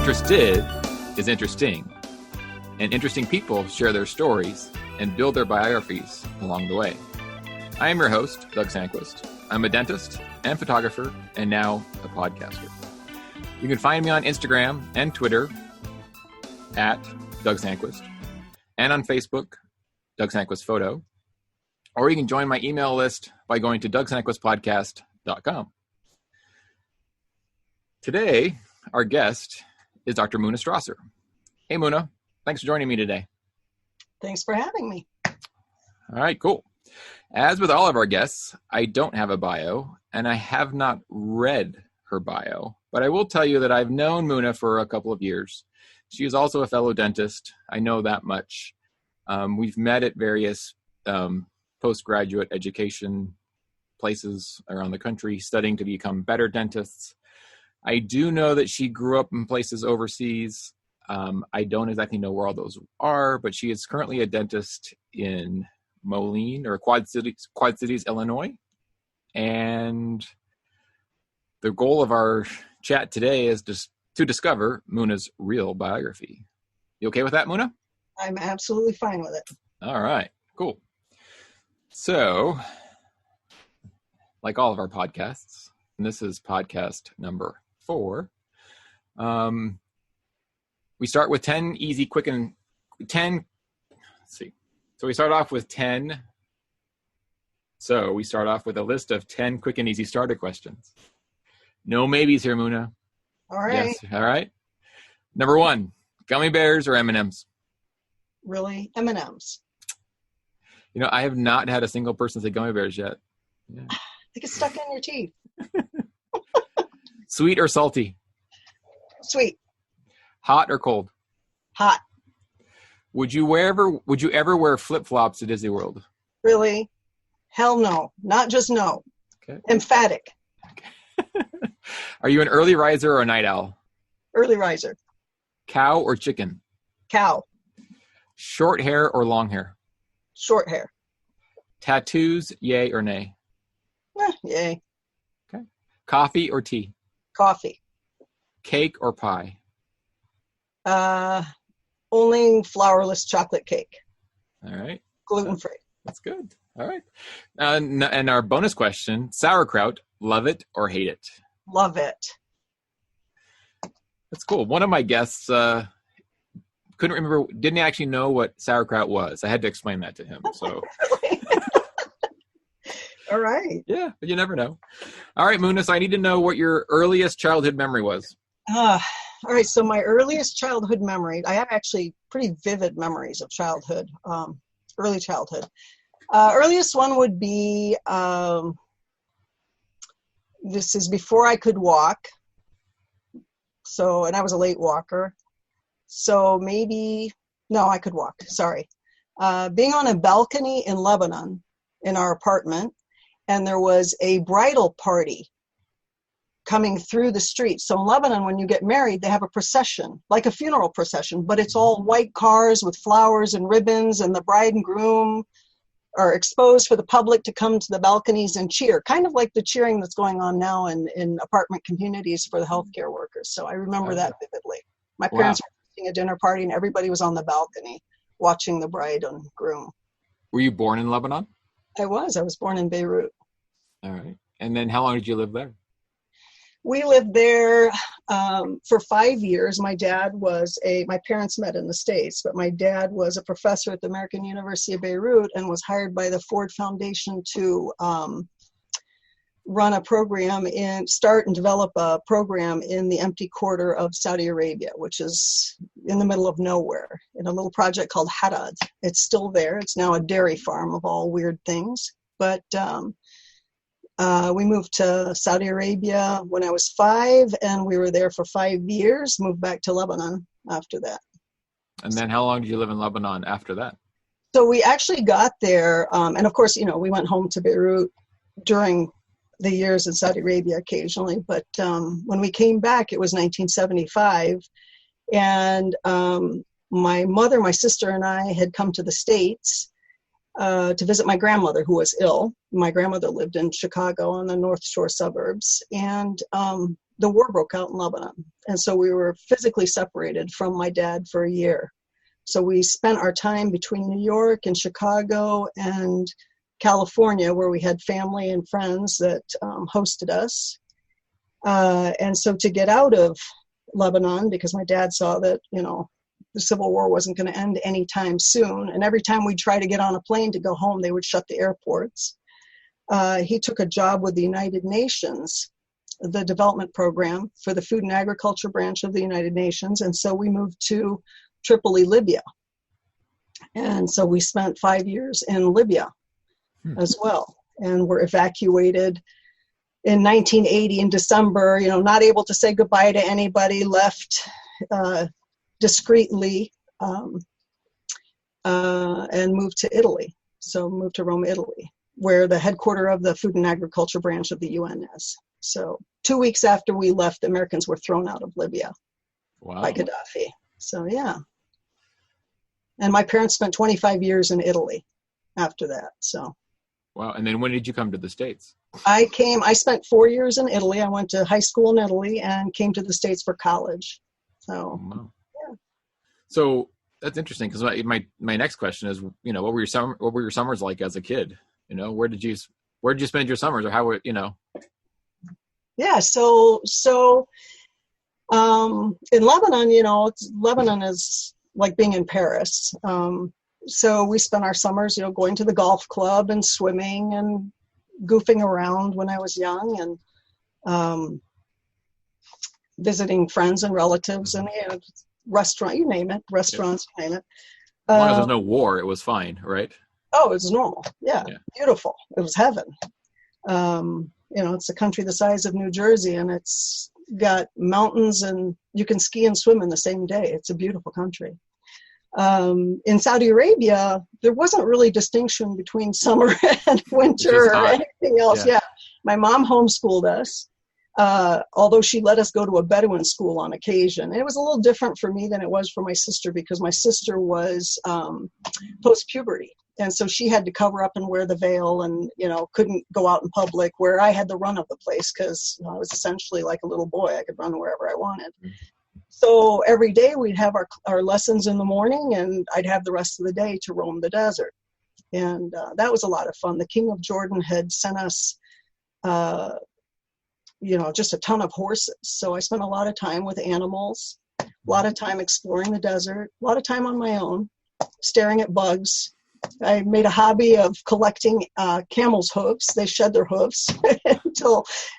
Interested is interesting, and interesting people share their stories and build their biographies along the way. I am your host, Doug Sanquist. I'm a dentist and photographer, and now a podcaster. You can find me on Instagram and Twitter at Doug Sanquist, and on Facebook, Doug Sanquist Photo, or you can join my email list by going to DougSanquistPodcast.com. Today, our guest is Dr. Muna Strasser. Hey, Muna. Thanks for joining me today. Thanks for having me. All right, cool. As with all of our guests, I don't have a bio, and I have not read her bio, but I will tell you that I've known Muna for a couple of years. She is also a fellow dentist. I know that much. We've met at various postgraduate education places around the country, studying to become better dentists. I do know that she grew up in places overseas. I don't exactly know where all those are, but she is currently a dentist in Moline or Quad Cities, Illinois. And the goal of our chat today is just to discover Muna's real biography. You okay with that, Muna? I'm absolutely fine with it. All right, cool. So, like all of our podcasts, and this is podcast number 4, we start with 10 easy, quick, and 10. Let's see. So we start off with 10. So we start off with a list of 10 quick and easy starter questions. No maybes here, Muna. All right. Yes. All right. Number 1, gummy bears or M&Ms? Really? M&Ms. You know, I have not had a single person say gummy bears yet. Yeah. They get stuck in your teeth. Sweet or salty? Sweet. Hot or cold? Hot. Would you ever wear flip-flops at Disney World? Really? Hell no. Not just no. Okay. Emphatic. Okay. Are you an early riser or a night owl? Early riser. Cow or chicken? Cow. Short hair or long hair? Short hair. Tattoos, yay or nay? Yay. Okay. Coffee or tea? Coffee. Cake or pie? Only flourless chocolate cake. All right. Gluten-free. That's good. All right. And our bonus question, sauerkraut, love it or hate it? Love it. That's cool. One of my guests didn't actually know what sauerkraut was. I had to explain that to him. So. Really? All right. Yeah, but you never know. All right, Muna, so I need to know what your earliest childhood memory was. All right, so my earliest childhood memory, I have actually pretty vivid memories of childhood, early childhood. Earliest one would be, this is before I could walk, and I was a late walker, so I could walk, sorry. Being on a balcony in Lebanon in our apartment, and there was a bridal party coming through the street. So in Lebanon, when you get married, they have a procession, like a funeral procession, but it's all white cars with flowers and ribbons, and the bride and groom are exposed for the public to come to the balconies and cheer, kind of like the cheering that's going on now in apartment communities for the healthcare workers. So I remember that vividly. My parents were hosting a dinner party, and everybody was on the balcony watching the bride and groom. Were you born in Lebanon? I was born in Beirut. All right. And then how long did you live there? We lived there for 5 years. My parents met in the States, but my dad was a professor at the American University of Beirut and was hired by the Ford Foundation to run a program start and develop a program in the empty quarter of Saudi Arabia, which is in the middle of nowhere, in a little project called Haddad. It's still there. It's now a dairy farm of all weird things. But we moved to Saudi Arabia when I was 5, and we were there for 5 years, moved back to Lebanon after that. And then how long did you live in Lebanon after that? So we actually got there, and of course, we went home to Beirut during the years in Saudi Arabia occasionally, but when we came back, it was 1975, and my mother, my sister, and I had come to the States to visit my grandmother, who was ill. My grandmother lived in Chicago on the North Shore suburbs, and the war broke out in Lebanon. And so we were physically separated from my dad for a year. So we spent our time between New York and Chicago and California, where we had family and friends that hosted us. And so to get out of Lebanon, because my dad saw that, the Civil War wasn't going to end anytime soon. And every time we'd try to get on a plane to go home, they would shut the airports. He took a job with the United Nations, the development program for the Food and Agriculture branch of the United Nations. And so we moved to Tripoli, Libya. And so we spent 5 years in Libya as well. And were evacuated in 1980 in December, not able to say goodbye to anybody, left discreetly, and moved to Italy. So moved to Rome, Italy, where the headquarters of the Food and Agriculture branch of the UN is. So 2 weeks after we left, the Americans were thrown out of Libya by Qaddafi. So, yeah. And my parents spent 25 years in Italy after that. So. Wow. And then when did you come to the States? I spent 4 years in Italy. I went to high school in Italy and came to the States for college. So, wow. Yeah. So that's interesting, because my next question is, what were your summers like as a kid? Where did you spend your summers, or how, Yeah. So in Lebanon, Lebanon is like being in Paris. So we spent our summers, going to the golf club and swimming and goofing around when I was young, and visiting friends and relatives and restaurants, you name it. As long as there's no war, it was fine, right? Oh, it was normal. Yeah. Beautiful. It was heaven. It's a country the size of New Jersey, and it's got mountains, and you can ski and swim in the same day. It's a beautiful country. In Saudi Arabia, there wasn't really distinction between summer and winter or anything else. Yeah. My mom homeschooled us, although she let us go to a Bedouin school on occasion. It was a little different for me than it was for my sister, because my sister was post-puberty. And so she had to cover up and wear the veil, and, couldn't go out in public, where I had the run of the place, because I was essentially like a little boy. I could run wherever I wanted. So every day we'd have our lessons in the morning, and I'd have the rest of the day to roam the desert. And that was a lot of fun. The King of Jordan had sent us, just a ton of horses. So I spent a lot of time with animals, a lot of time exploring the desert, a lot of time on my own, staring at bugs. I made a hobby of collecting camels' hooves. They shed their hooves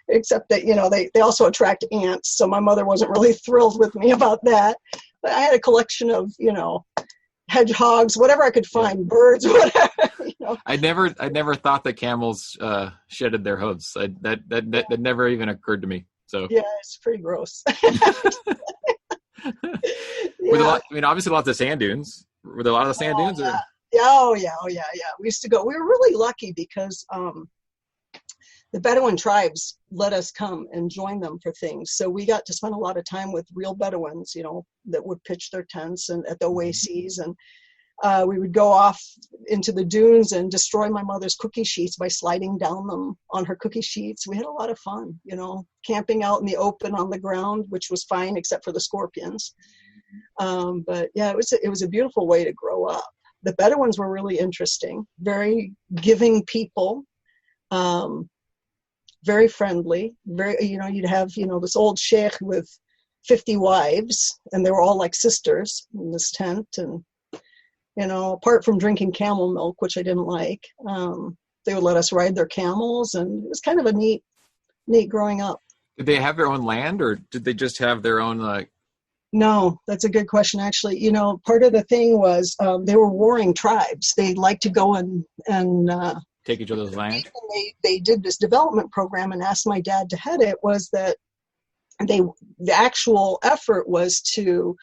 except that, they also attract ants. So my mother wasn't really thrilled with me about that. But I had a collection of, hedgehogs, whatever I could find, birds, whatever. I never thought that camels shedded their hooves. That never even occurred to me. So yeah, it's pretty gross. Yeah. Obviously lots of sand dunes. Were there a lot of sand dunes? Yeah. Oh yeah. We used to go. We were really lucky because the Bedouin tribes let us come and join them for things. So we got to spend a lot of time with real Bedouins, that would pitch their tents and at the oases, and we would go off into the dunes and destroy my mother's cookie sheets by sliding down them on her cookie sheets. We had a lot of fun, camping out in the open on the ground, which was fine except for the scorpions. But yeah, it was a beautiful way to grow up. The Bedouins were really interesting, very giving people, very friendly, you'd have, this old sheikh with 50 wives, and they were all like sisters in this tent. And, apart from drinking camel milk, which I didn't like, they would let us ride their camels, and it was kind of a neat growing up. Did they have their own land, or did they just have their own, No, that's a good question, actually. Part of the thing was they were warring tribes. They like to go and take each other's land. They did this development program and asked my dad to head it. Was that the actual effort was to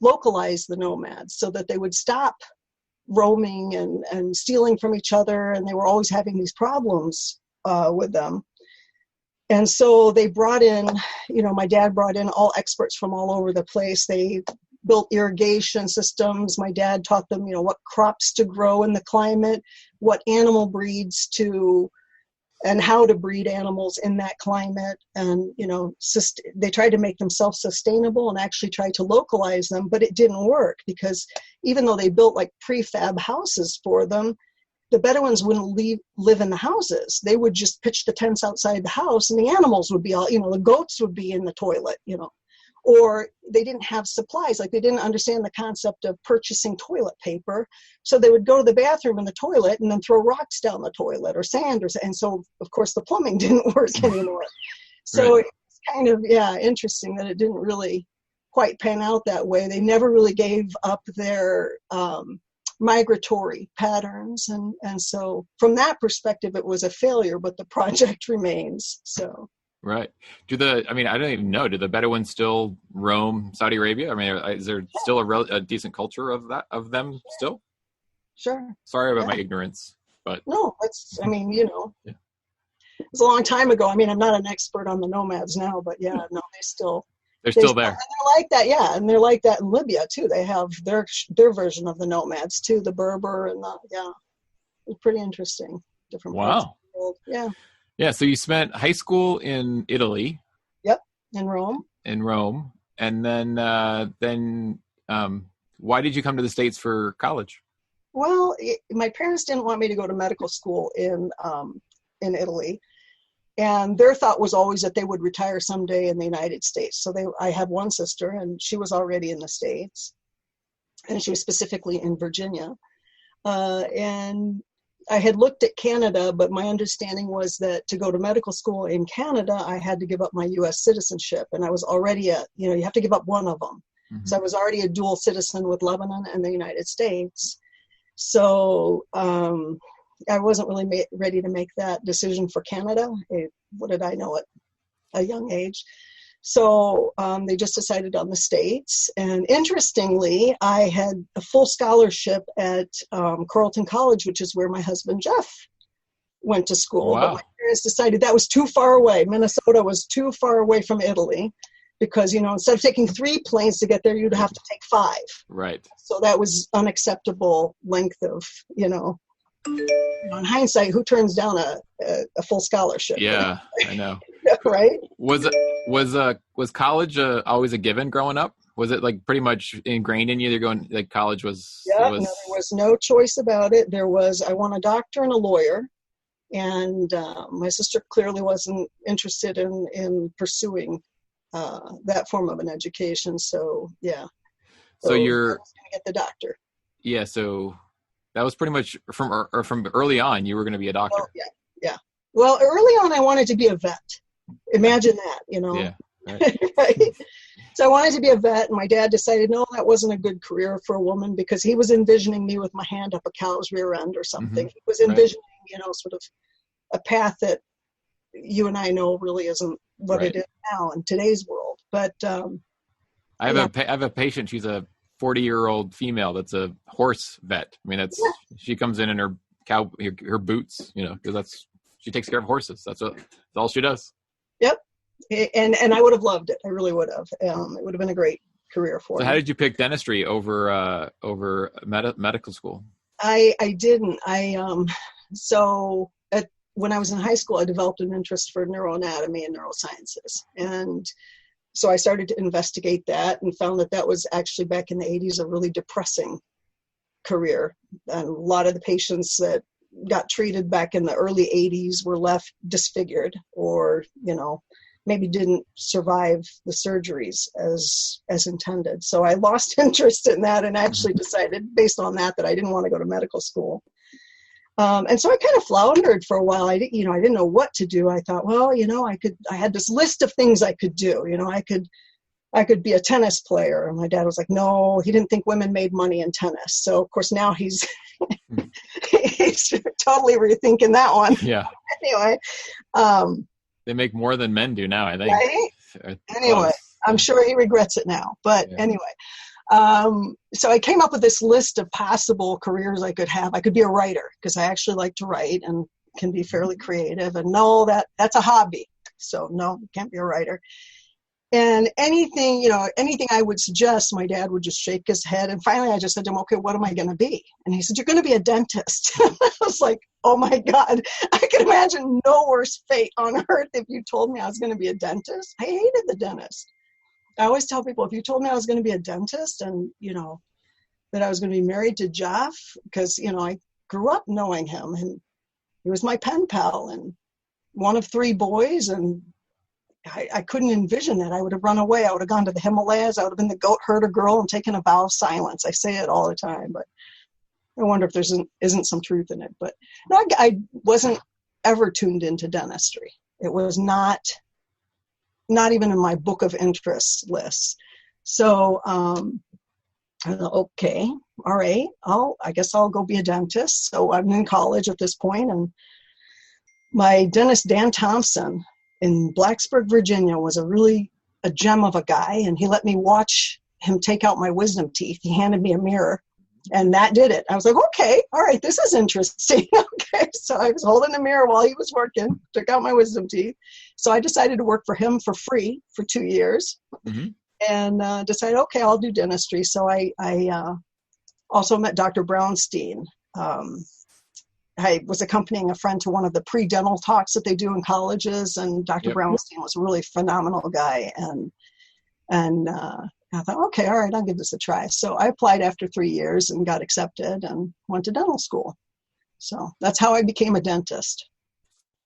localize the nomads so that they would stop roaming and stealing from each other, and they were always having these problems with them. And so they brought in, my dad brought in all experts from all over the place. They built irrigation systems. My dad taught them, what crops to grow in the climate, what animal breeds to and how to breed animals in that climate. And, they tried to make them self-sustainable and actually tried to localize them, but it didn't work because even though they built like prefab houses for them, the Bedouins wouldn't live in the houses. They would just pitch the tents outside the house, and the animals would be all, the goats would be in the toilet, or they didn't have supplies. Like they didn't understand the concept of purchasing toilet paper. So they would go to the bathroom in the toilet and then throw rocks down the toilet or sand. And so, of course, the plumbing didn't work anymore. So Right. it's kind of, interesting that it didn't really quite pan out that way. They never really gave up their migratory patterns. And so from that perspective, it was a failure, but the project remains. So. Right. I don't even know. Do the Bedouins still roam Saudi Arabia? I mean, is there still a decent culture of them still? Sure. Sorry about my ignorance, but no, it's, Yeah. It's a long time ago. I mean, I'm not an expert on the nomads now, but no, they're still there. and they're like that. And they're like that in Libya too. They have their version of the nomads too, the Berber and it's pretty interesting. Different parts of the world. Yeah. Yeah, so you spent high school in Italy. Yep, in Rome. And then why did you come to the States for college? Well, my parents didn't want me to go to medical school in Italy, and their thought was always that they would retire someday in the United States. So I had one sister, and she was already in the States, and she was specifically in Virginia, and I had looked at Canada, but my understanding was that to go to medical school in Canada, I had to give up my U.S. citizenship. And I was already you have to give up one of them. Mm-hmm. So I was already a dual citizen with Lebanon and the United States. So I wasn't really ready to make that decision for Canada. What did I know at a young age? So they just decided on the States. And interestingly, I had a full scholarship at Carleton College, which is where my husband, Jeff, went to school. Wow. But my parents decided that was too far away. Minnesota was too far away from Italy because, instead of taking 3 planes to get there, you'd have to take 5. Right. So that was unacceptable length of, in hindsight, who turns down a full scholarship? Yeah, I know. Right? Was college always a given growing up? Was it like pretty much ingrained in you? They're going like college was. Yeah, no, there was no choice about it. There was, I want a doctor and a lawyer, and my sister clearly wasn't interested in pursuing that form of an education. So yeah. So I you're was going to get the doctor. Yeah. So that was pretty much from early on. You were going to be a doctor. Oh, yeah. Well, early on, I wanted to be a vet. Imagine that, Yeah. Right. Right? So I wanted to be a vet, and my dad decided, no, that wasn't a good career for a woman because he was envisioning me with my hand up a cow's rear end or something. Mm-hmm. He was envisioning, sort of a path that you and I know really isn't what it is now in today's world. But I have a patient. She's a 40-year-old female that's a horse vet. I mean, she comes in her her boots, because she takes care of horses. That's all she does. Yep. And I would have loved it. I really would have. It would have been a great career for me. So how did you pick dentistry over medical school? I didn't. When I was in high school, I developed an interest for neuroanatomy and neurosciences. And so I started to investigate that and found that was actually back in the 80s a really depressing career. And a lot of the patients that got treated back in the early 80s were left disfigured or, maybe didn't survive the surgeries as intended. So I lost interest in that and actually decided based on that I didn't want to go to medical school. And so I kind of floundered for a while. I didn't know what to do. I thought, well, I had this list of things I could do. I could be a tennis player. And my dad was like, no, he didn't think women made money in tennis. So of course now he's totally rethinking that one. Yeah. Anyway, they make more than men do now, I think. Right? Anyway, I'm sure he regrets it now. But anyway, so I came up with this list of possible careers I could have. I could be a writer because I actually like to write and can be fairly creative. And no, that's a hobby. So no, you can't be a writer. And anything I would suggest, my dad would just shake his head. And finally I just said to him, okay, what am I going to be? And he said, you're going to be a dentist. I was like, oh my God, I can imagine no worse fate on earth if you told me I was going to be a dentist. I hated the dentist. I always tell people, if you told me I was going to be a dentist and, that I was going to be married to Jeff, because, I grew up knowing him and he was my pen pal and one of 3 boys, and I couldn't envision that. I would have run away. I would have gone to the Himalayas. I would have been the goat herder girl and taken a vow of silence. I say it all the time, but I wonder if there isn't some truth in it. But no, I wasn't ever tuned into dentistry. It was not even in my book of interests list. So I thought, okay, all right, I guess I'll go be a dentist. So I'm in college at this point, and my dentist, Dan Thompson, in Blacksburg, Virginia, was a gem of a guy, and he let me watch him take out my wisdom teeth. He handed me a mirror, and that did it. I was like, okay, all right, this is interesting. Okay, so I was holding the mirror while he was working, took out my wisdom teeth. So I decided to work for him for free for 2 years, and decided, okay, I'll do dentistry. So I also met Dr. Brownstein. I was accompanying a friend to one of the pre-dental talks that they do in colleges, and Dr. Brownstein was a really phenomenal guy. And I thought, okay, all right, I'll give this a try. So I applied after 3 years and got accepted and went to dental school. So that's how I became a dentist.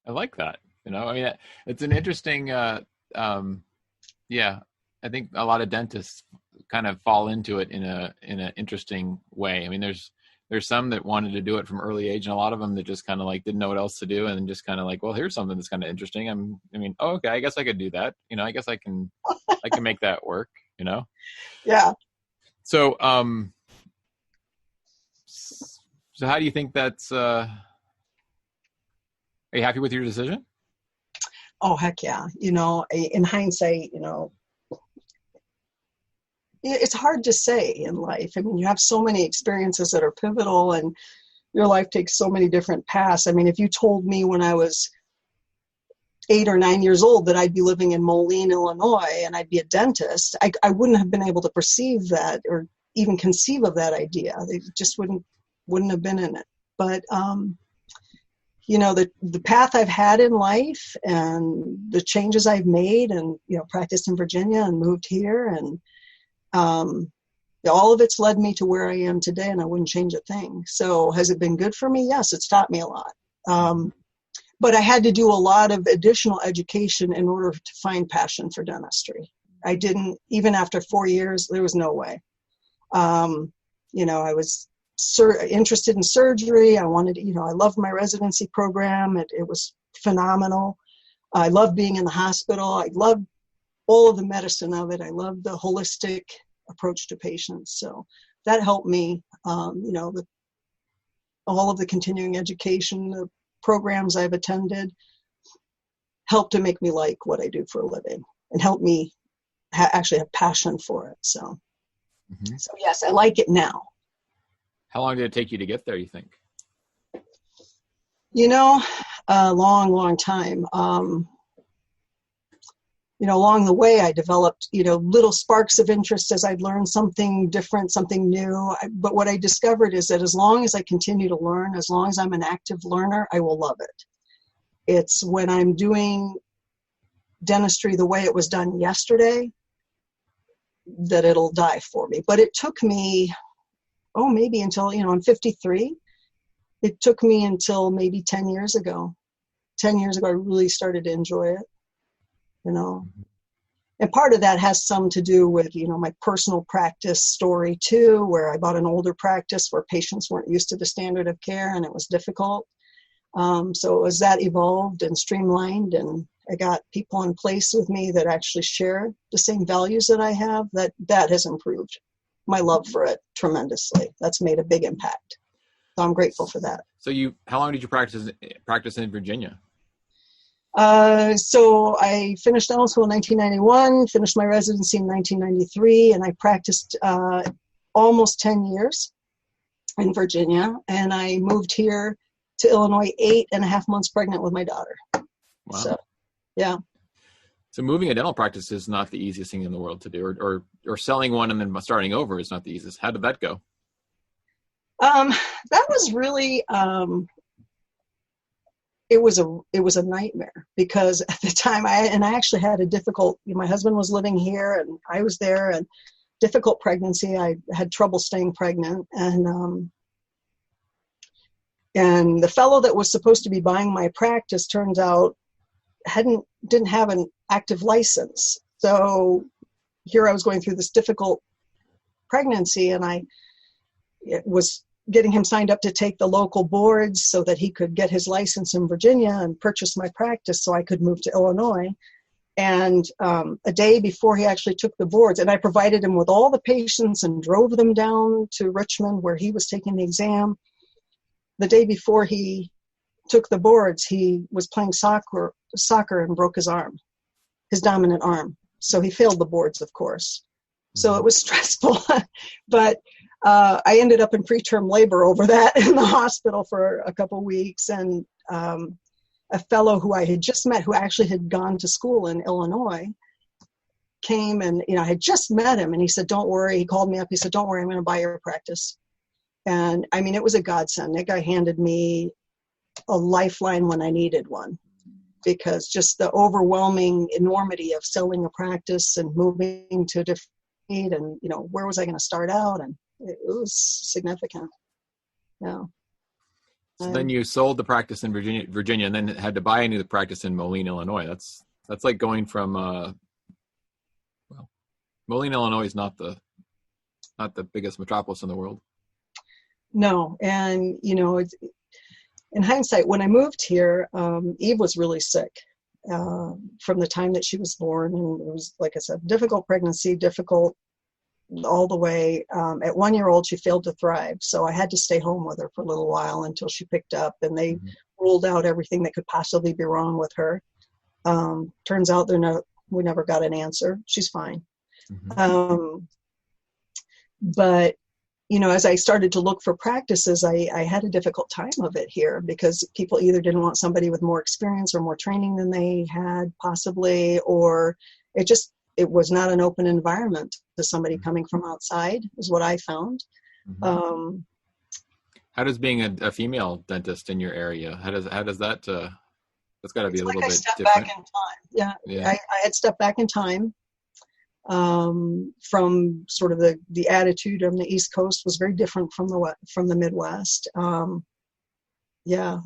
I like that. It's an interesting, I think a lot of dentists kind of fall into it in an interesting way. I mean, there's some that wanted to do it from early age, and a lot of them that just kind of like didn't know what else to do, and just kind of like, well, here's something that's kind of interesting. Okay, I guess I could do that. I guess I can make that work. Yeah. So, so how do you think that's? Are you happy with your decision? Oh, heck yeah. In hindsight, it's hard to say in life. I mean, you have so many experiences that are pivotal, and your life takes so many different paths. I mean, if you told me when I was 8 or 9 years old that I'd be living in Moline, Illinois, and I'd be a dentist, I wouldn't have been able to perceive that or even conceive of that idea. They just wouldn't have been in it. But, the path I've had in life and the changes I've made, and, practiced in Virginia and moved here, and all of it's led me to where I am today, and I wouldn't change a thing. So has it been good for me? Yes, it's taught me a lot. But I had to do a lot of additional education in order to find passion for dentistry. I didn't, even after 4 years, there was no way. I was interested in surgery. I wanted, I loved my residency program. It was phenomenal. I loved being in the hospital. I loved all of the medicine of it. I loved the holistic approach to patients. So that helped me, all of the continuing education, the programs I've attended helped to make me like what I do for a living and help me actually have passion for it. So, So yes, I like it now. How long did it take you to get there, you think? A long, long time. Along the way, I developed, little sparks of interest as I'd learned something different, something new. But what I discovered is that as long as I continue to learn, as long as I'm an active learner, I will love it. It's when I'm doing dentistry the way it was done yesterday that it'll die for me. But it took me, maybe until, I'm 53. It took me until maybe 10 years ago. 10 years ago, I really started to enjoy it. And part of that has some to do with, my personal practice story too, where I bought an older practice where patients weren't used to the standard of care and it was difficult. So as that evolved and streamlined and I got people in place with me that actually share the same values that I have, that has improved my love for it tremendously. That's made a big impact. So I'm grateful for that. So how long did you practice in Virginia? So I finished dental school in 1991, finished my residency in 1993, and I practiced almost 10 years in Virginia. And I moved here to Illinois 8.5 months pregnant with my daughter. Wow. So, yeah. So moving a dental practice is not the easiest thing in the world to do, or selling one and then starting over is not the easiest. How did that go? That was really, it was a nightmare, because at the time I actually had a difficult, my husband was living here and I was there, and difficult pregnancy. I had trouble staying pregnant, and the fellow that was supposed to be buying my practice, turns out didn't have an active license. So here I was going through this difficult pregnancy, and I was getting him signed up to take the local boards so that he could get his license in Virginia and purchase my practice so I could move to Illinois. And a day before he actually took the boards, and I provided him with all the patients and drove them down to Richmond where he was taking the exam. The day before he took the boards, he was playing soccer and broke his arm, his dominant arm. So he failed the boards, of course. So it was stressful. But I ended up in preterm labor over that in the hospital for a couple weeks. And a fellow who I had just met, who actually had gone to school in Illinois, came, and I had just met him, and he said, "Don't worry." He called me up. He said, "Don't worry, I'm going to buy your practice." And I mean, it was a godsend. That guy handed me a lifeline when I needed one, because just the overwhelming enormity of selling a practice and moving to a different state, and where was I going to start out, and it was significant. Yeah. So then you sold the practice in Virginia, and then had to buy a new practice in Moline, Illinois. That's like going from Moline, Illinois is not the biggest metropolis in the world. No, and it's, in hindsight, when I moved here, Eve was really sick from the time that she was born, and it was, like I said, difficult pregnancy, difficult all the way. At 1 year old, she failed to thrive, so I had to stay home with her for a little while until she picked up, and they ruled out everything that could possibly be wrong with her. Turns out we never got an answer. She's fine. But as I started to look for practices, I had a difficult time of it here, because people either didn't want somebody with more experience or more training than they had possibly, or it was not an open environment to somebody coming from outside, is what I found. How does being a female dentist in your area, how does that, that's got to be a little bit different. Back in time. Yeah. I had stepped back in time. From sort of the attitude on the East Coast was very different from the Midwest. I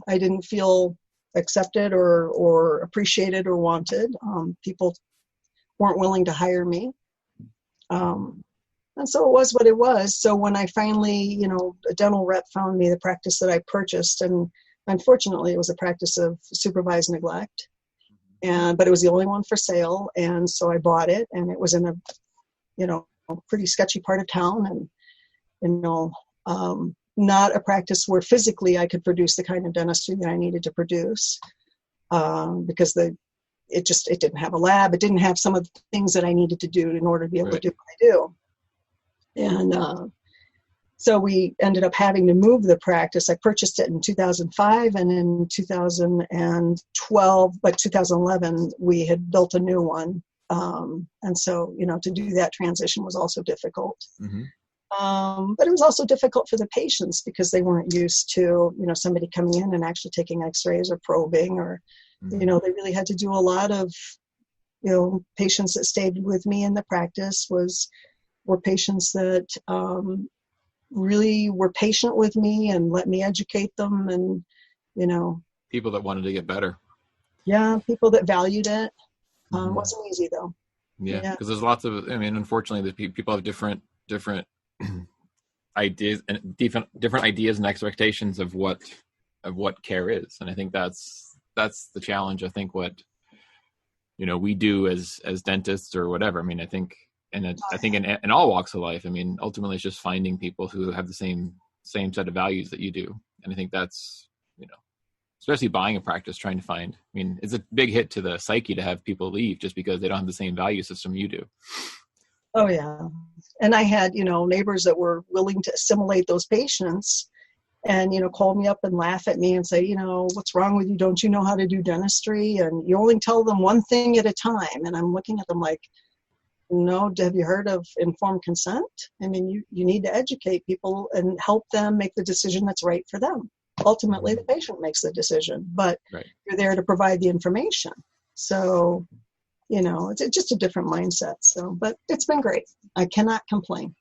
didn't feel accepted or appreciated or wanted. People weren't willing to hire me. And so it was what it was. So when I finally, a dental rep found me the practice that I purchased, and unfortunately it was a practice of supervised neglect. But it was the only one for sale, and so I bought it, and it was in a pretty sketchy part of town, and not a practice where physically I could produce the kind of dentistry that I needed to produce, because it didn't have a lab. It didn't have some of the things that I needed to do in order to be able to do what I do. And so we ended up having to move the practice. I purchased it in 2005, and in 2012, but 2011, we had built a new one. And so, to do that transition was also difficult. But it was also difficult for the patients, because they weren't used to, somebody coming in and actually taking x-rays or probing, or, they really had to do a lot of, patients that stayed with me in the practice were patients that, really were patient with me and let me educate them, and people that wanted to get better. Yeah, people that valued it. Wasn't easy though. Yeah, because there's lots of, unfortunately, people have different ideas and different ideas and expectations of what care is, and I think that's the challenge. I think what we do as dentists or whatever. I think. And I think in all walks of life, ultimately it's just finding people who have the same set of values that you do. And I think that's, especially buying a practice, trying to find, it's a big hit to the psyche to have people leave just because they don't have the same value system you do. Oh yeah. And I had, neighbors that were willing to assimilate those patients. and, call me up and laugh at me and say, what's wrong with you? Don't you know how to do dentistry? And you only tell them one thing at a time. And I'm looking at them like, no, have you heard of informed consent? I mean, you need to educate people and help them make the decision that's right for them. Ultimately, the patient makes the decision, but you're there to provide the information. So, it's just a different mindset. So, but it's been great. I cannot complain.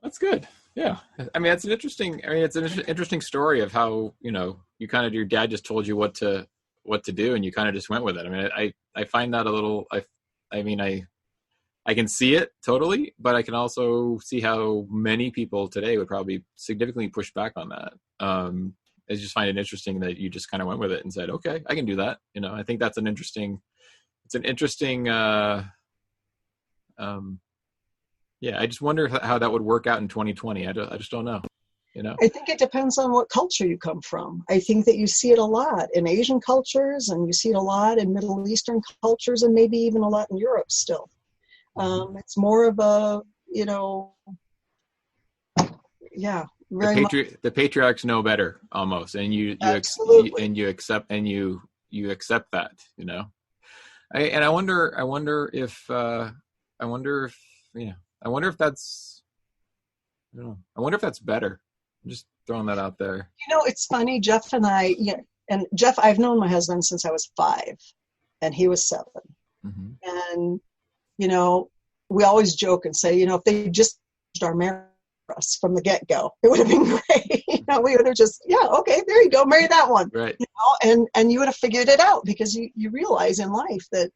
That's good. Yeah. I mean, it's an interesting story of how, you kind of, your dad just told you what to do and you kind of just went with it. I mean, I find that a little, I can see it totally, but I can also see how many people today would probably significantly push back on that. I just find it interesting that you just kind of went with it and said, okay, I can do that. I think that's an interesting, I just wonder how that would work out in 2020. I just don't know, I think it depends on what culture you come from. I think that you see it a lot in Asian cultures, and you see it a lot in Middle Eastern cultures, and maybe even a lot in Europe still. It's more of a, the patriarchs know better almost, and you accept that, I wonder if that's better. I'm just throwing that out there. It's funny, Jeff and I, and Jeff, I've known my husband since I was 5 and he was 7. Mm-hmm. And, we always joke and say, if they just our marriage us from the get-go, it would have been great. We would have just, okay, there you go, marry that one. Right. And you would have figured it out, because you realize in life that,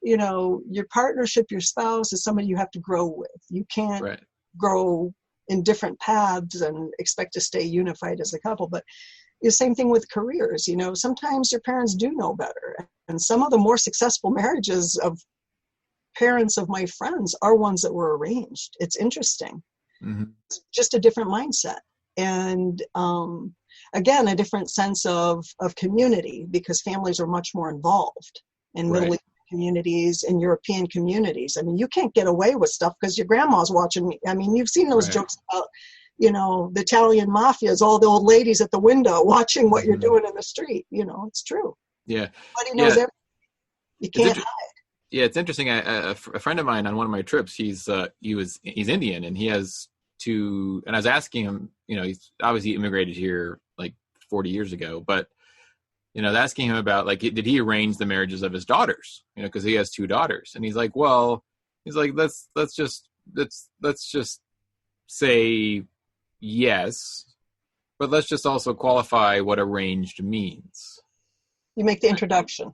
your partnership, your spouse is somebody you have to grow with. You can't grow in different paths and expect to stay unified as a couple. But the same thing with careers. Sometimes your parents do know better. And some of the more successful marriages of parents of my friends are ones that were arranged. It's interesting. Mm-hmm. It's just a different mindset. And again, a different sense of community, because families are much more involved in Middle Eastern communities and European communities. I mean, you can't get away with stuff because your grandma's watching me. I mean, you've seen those jokes about, the Italian mafias, all the old ladies at the window watching what you're doing in the street. It's true. Yeah. Everybody knows everything. You can't hide. Yeah, it's interesting. A friend of mine on one of my trips, he's Indian, and he has two. And I was asking him, he's obviously immigrated here like 40 years ago, but I was asking him about, like, did he arrange the marriages of his daughters? Because he has 2 daughters, and he's like, let's just say yes, but let's just also qualify what arranged means. You make the introduction.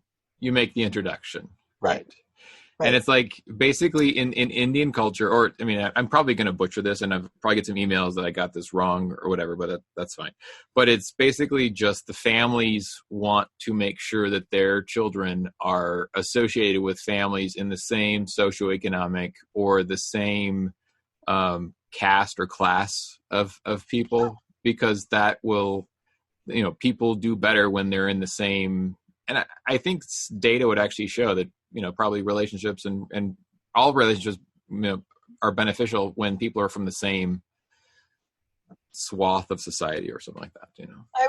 Right. And it's like, basically in Indian culture, or, I'm probably going to butcher this, and I've probably get some emails that I got this wrong or whatever, but that's fine. But it's basically just the families want to make sure that their children are associated with families in the same socioeconomic or the same caste or class of people, because that will, people do better when they're in the same. And I think data would actually show that, probably relationships and all relationships, are beneficial when people are from the same swath of society or something like that, I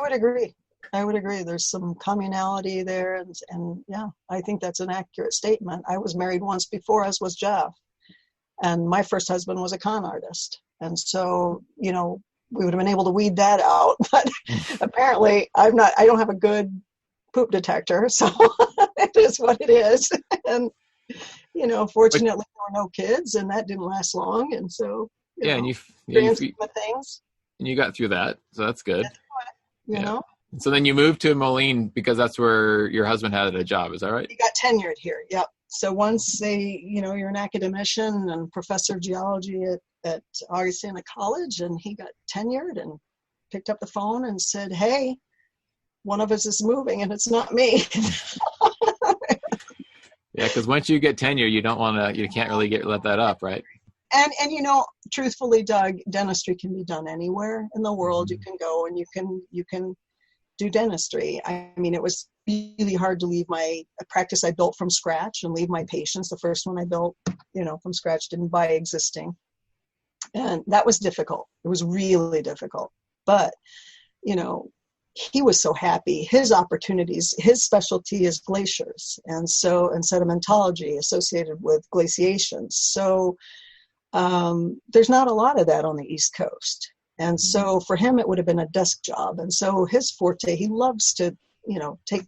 would agree. There's some communality there. And yeah, I think that's an accurate statement. I was married once before, as was Jeff. And my first husband was a con artist. And so, we would have been able to weed that out. But apparently I don't have a good poop detector, so it is what it is. And fortunately there were no kids, and that didn't last long, and so and you things, and you got through that, so that's good. You know. So then you moved to Moline because that's where your husband had a job, is that right? He got tenured here. Yep. So once you're an academician and professor of geology at Augustana College, and he got tenured and picked up the phone and said, "Hey, one of us is moving, and it's not me." Yeah, because once you get tenure, you can't really let that up, right? And truthfully, Doug, dentistry can be done anywhere in the world. Mm-hmm. You can go and you can do dentistry. I mean, it was really hard to leave a practice I built from scratch and leave my patients. The first one I built, from scratch, didn't buy existing, and that was difficult. It was really difficult, but you know, he was so happy. His opportunities, his specialty is glaciers, and sedimentology associated with glaciation. So there's not a lot of that on the East Coast. And so for him, it would have been a desk job. And so his forte, he loves to, you know, take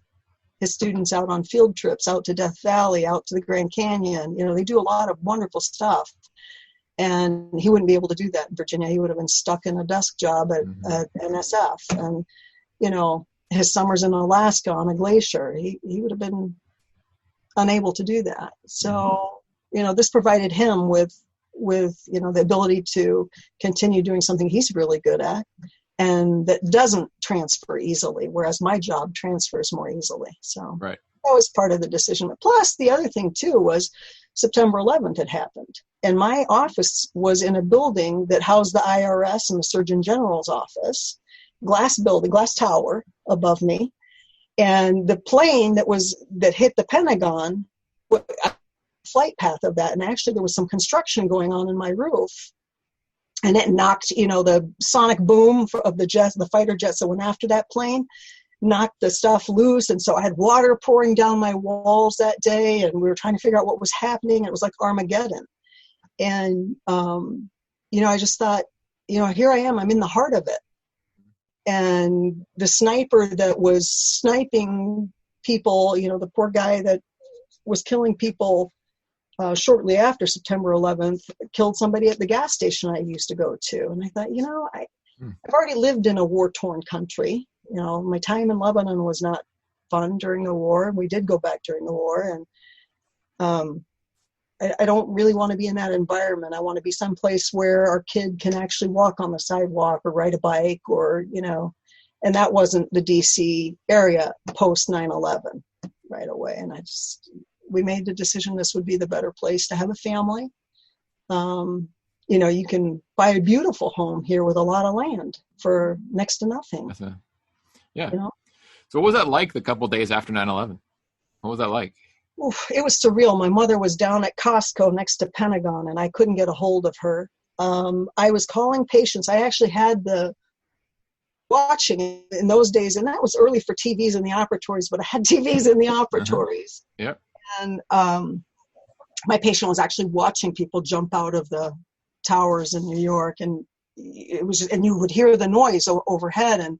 his students out on field trips, out to Death Valley, out to the Grand Canyon. You know, they do a lot of wonderful stuff. And he wouldn't be able to do that in Virginia. He would have been stuck in a desk job at NSF. And, you know, his summers in Alaska on a glacier, he would have been unable to do that. So, you know, this provided him with, you know, the ability to continue doing something he's really good at and that doesn't transfer easily, whereas my job transfers more easily. So right. That was part of the decision. Plus, the other thing, too, was September 11th had happened. And my office was in a building that housed the IRS and the Surgeon General's office, glass building, glass tower above me. And the plane that hit the Pentagon, flight path of that. And actually, there was some construction going on in my roof. And it knocked, you know, the sonic boom of the fighter jets that went after that plane, knocked the stuff loose. And so I had water pouring down my walls that day, and we were trying to figure out what was happening. It was like Armageddon. And, you know, I just thought, you know, here I am, I'm in the heart of it. And the sniper that was sniping people, you know, the poor guy that was killing people shortly after September 11th, killed somebody at the gas station I used to go to. And I thought, you know, I've already lived in a war-torn country. You know, my time in Lebanon was not fun during the war. We did go back during the war. And I don't really want to be in that environment. I want to be someplace where our kid can actually walk on the sidewalk or ride a bike or, you know, and that wasn't the DC area post 9/11 right away. And we made the decision this would be the better place to have a family. You know, you can buy a beautiful home here with a lot of land for next to nothing. Yeah. You know? So what was that like the couple days after 9/11? What was that like? Oof, it was surreal. My mother was down at Costco next to Pentagon, and I couldn't get a hold of her. I was calling patients. I actually had watching in those days, and that was early for TVs in the operatories, but I had TVs in the operatories. Yeah. And my patient was actually watching people jump out of the towers in New York, and and you would hear the noise overhead, and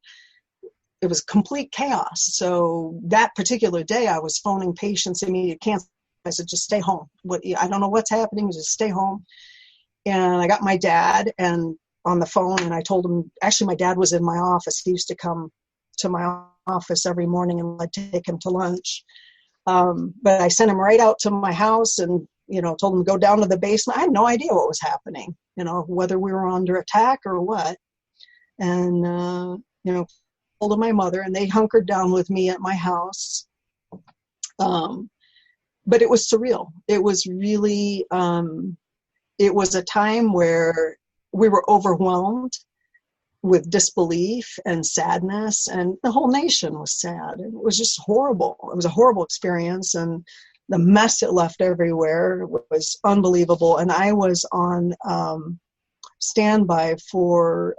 it was complete chaos. So that particular day, I was phoning patients immediately cancel. I said, just stay home. I don't know what's happening. Just stay home. And I got my dad on the phone, and I told him, actually, my dad was in my office. He used to come to my office every morning, and I'd take him to lunch. But I sent him right out to my house and, you know, told him to go down to the basement. I had no idea what was happening, you know, whether we were under attack or what. And, you know, told my mother, and they hunkered down with me at my house. But it was surreal. It was really, it was a time where we were overwhelmed with disbelief and sadness, and the whole nation was sad. It was just horrible. It was a horrible experience, and the mess it left everywhere was unbelievable. And I was on standby for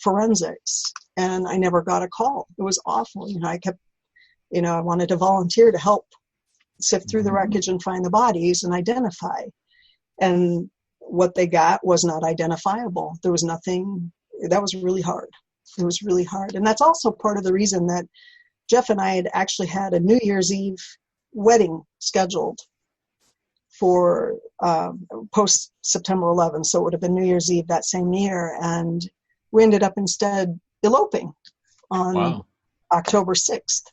forensics, and I never got a call. It was awful. You know, I wanted to volunteer to help sift through the wreckage and find the bodies and identify. And what they got was not identifiable. There was nothing. That was really hard. It was really hard. And that's also part of the reason that Jeff and I had actually had a New Year's Eve wedding scheduled for post September 11th. So it would have been New Year's Eve that same year. And we ended up instead eloping on October 6th.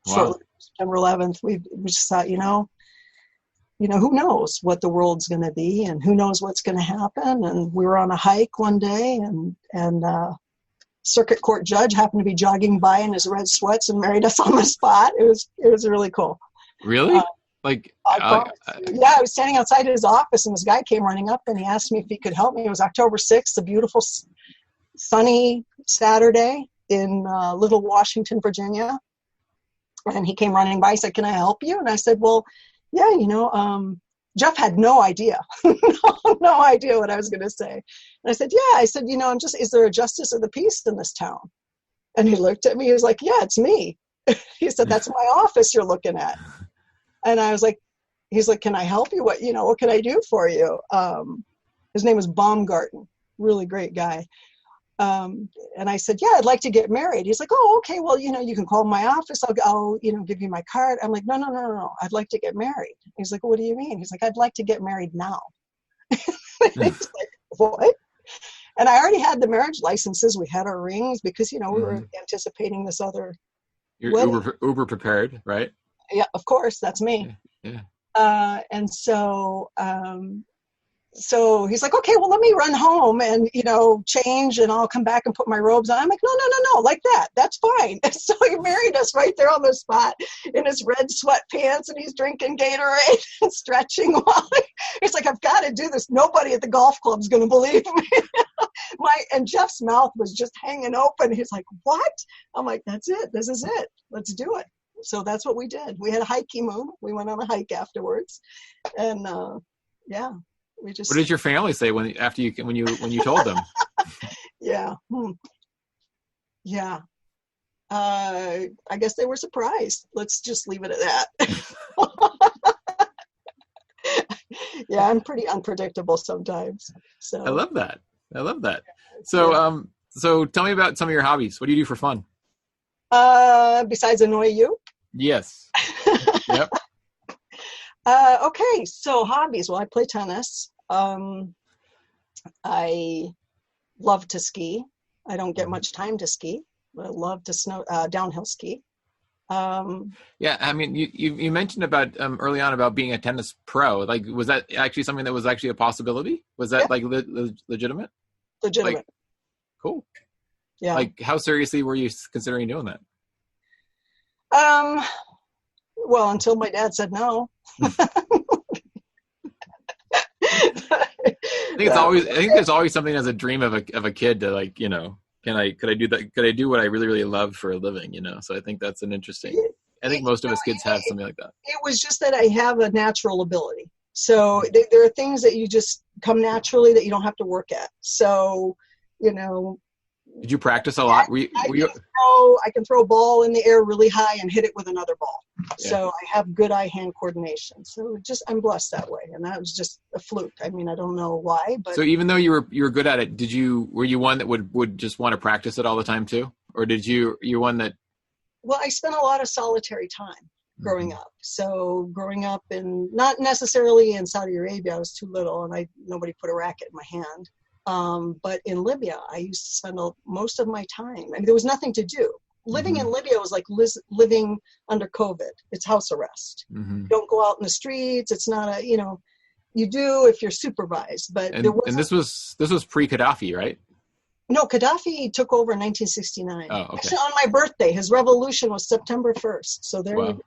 Wow. Shortly September 11th, we just thought, you know, who knows what the world's going to be, and who knows what's going to happen. And we were on a hike one day, and circuit court judge happened to be jogging by in his red sweats and married us on the spot. It was really cool. Really? I was standing outside his office, and this guy came running up, and he asked me if he could help me. It was October 6th, a beautiful sunny Saturday in Little Washington, Virginia. And he came running by. He said, "Can I help you?" And I said, "Well, yeah, you know," Jeff had no idea, no idea what I was going to say. And I said, "Yeah," I said, "You know, is there a justice of the peace in this town?" And he looked at me. He was like, yeah, it's me. He said, that's my office you're looking at. And I was like, he's like, can I help you? What can I do for you? His name was Baumgarten, really great guy. And I said, yeah, I'd like to get married. He's like, oh, okay, well, you can call my office. I'll give you my card. I'm like, no. I'd like to get married. He's like, what do you mean? He's like, I'd like to get married now. He's like, what? And I already had the marriage licenses. We had our rings because, we were anticipating this other You're uber prepared, right? Yeah, of course. That's me. Yeah. And so he's like, okay, well, let me run home and, change and I'll come back and put my robes on. I'm like, no, like that. That's fine. And so he married us right there on the spot in his red sweatpants, and he's drinking Gatorade and stretching while he's like, I've got to do this. Nobody at the golf club is going to believe me. And Jeff's mouth was just hanging open. He's like, what? I'm like, that's it. This is it. Let's do it. So that's what we did. We had a hikey-moo. We went on a hike afterwards. And we just. What did your family say when you told them? Yeah. Yeah. I guess they were surprised. Let's just leave it at that. Yeah, I'm pretty unpredictable sometimes. So I love that. So so tell me about some of your hobbies. What do you do for fun? Besides annoy you? Yes. Yep. Okay, so hobbies. Well, I play tennis. I love to ski. I don't get much time to ski, but I love to downhill ski. Yeah, I mean, you mentioned about early on about being a tennis pro. Like, was that actually something that was actually a possibility? Was that legitimate? Legitimate. Like, cool. Yeah. Like, how seriously were you considering doing that? Well, until my dad said no. I think there's always something as a dream of a kid to, like, could I do that? Could I do what I really, really love for a living? So I think that's an interesting. I think most of us kids have something like that. It was just that I have a natural ability. So there are things that you just come naturally that you don't have to work at. So, Did you practice a lot? I can throw a ball in the air really high and hit it with another ball. Yeah. So I have good eye-hand coordination. So I'm blessed that way. And that was just a fluke. I mean, I don't know why, but. So even though you were good at it, were you one that would just want to practice it all the time too? Or you one that? Well, I spent a lot of solitary time growing up. So growing up not necessarily in Saudi Arabia, I was too little and nobody put a racket in my hand. But in Libya, I used to spend most of my time. I mean, there was nothing to do. Living in Libya was like living under COVID. It's house arrest. You don't go out in the streets. It's not you do if you're supervised. But this was pre-Qaddafi, right? No, Qaddafi took over in 1969. Oh, okay. Actually, on my birthday, his revolution was September 1st. So there. Wow.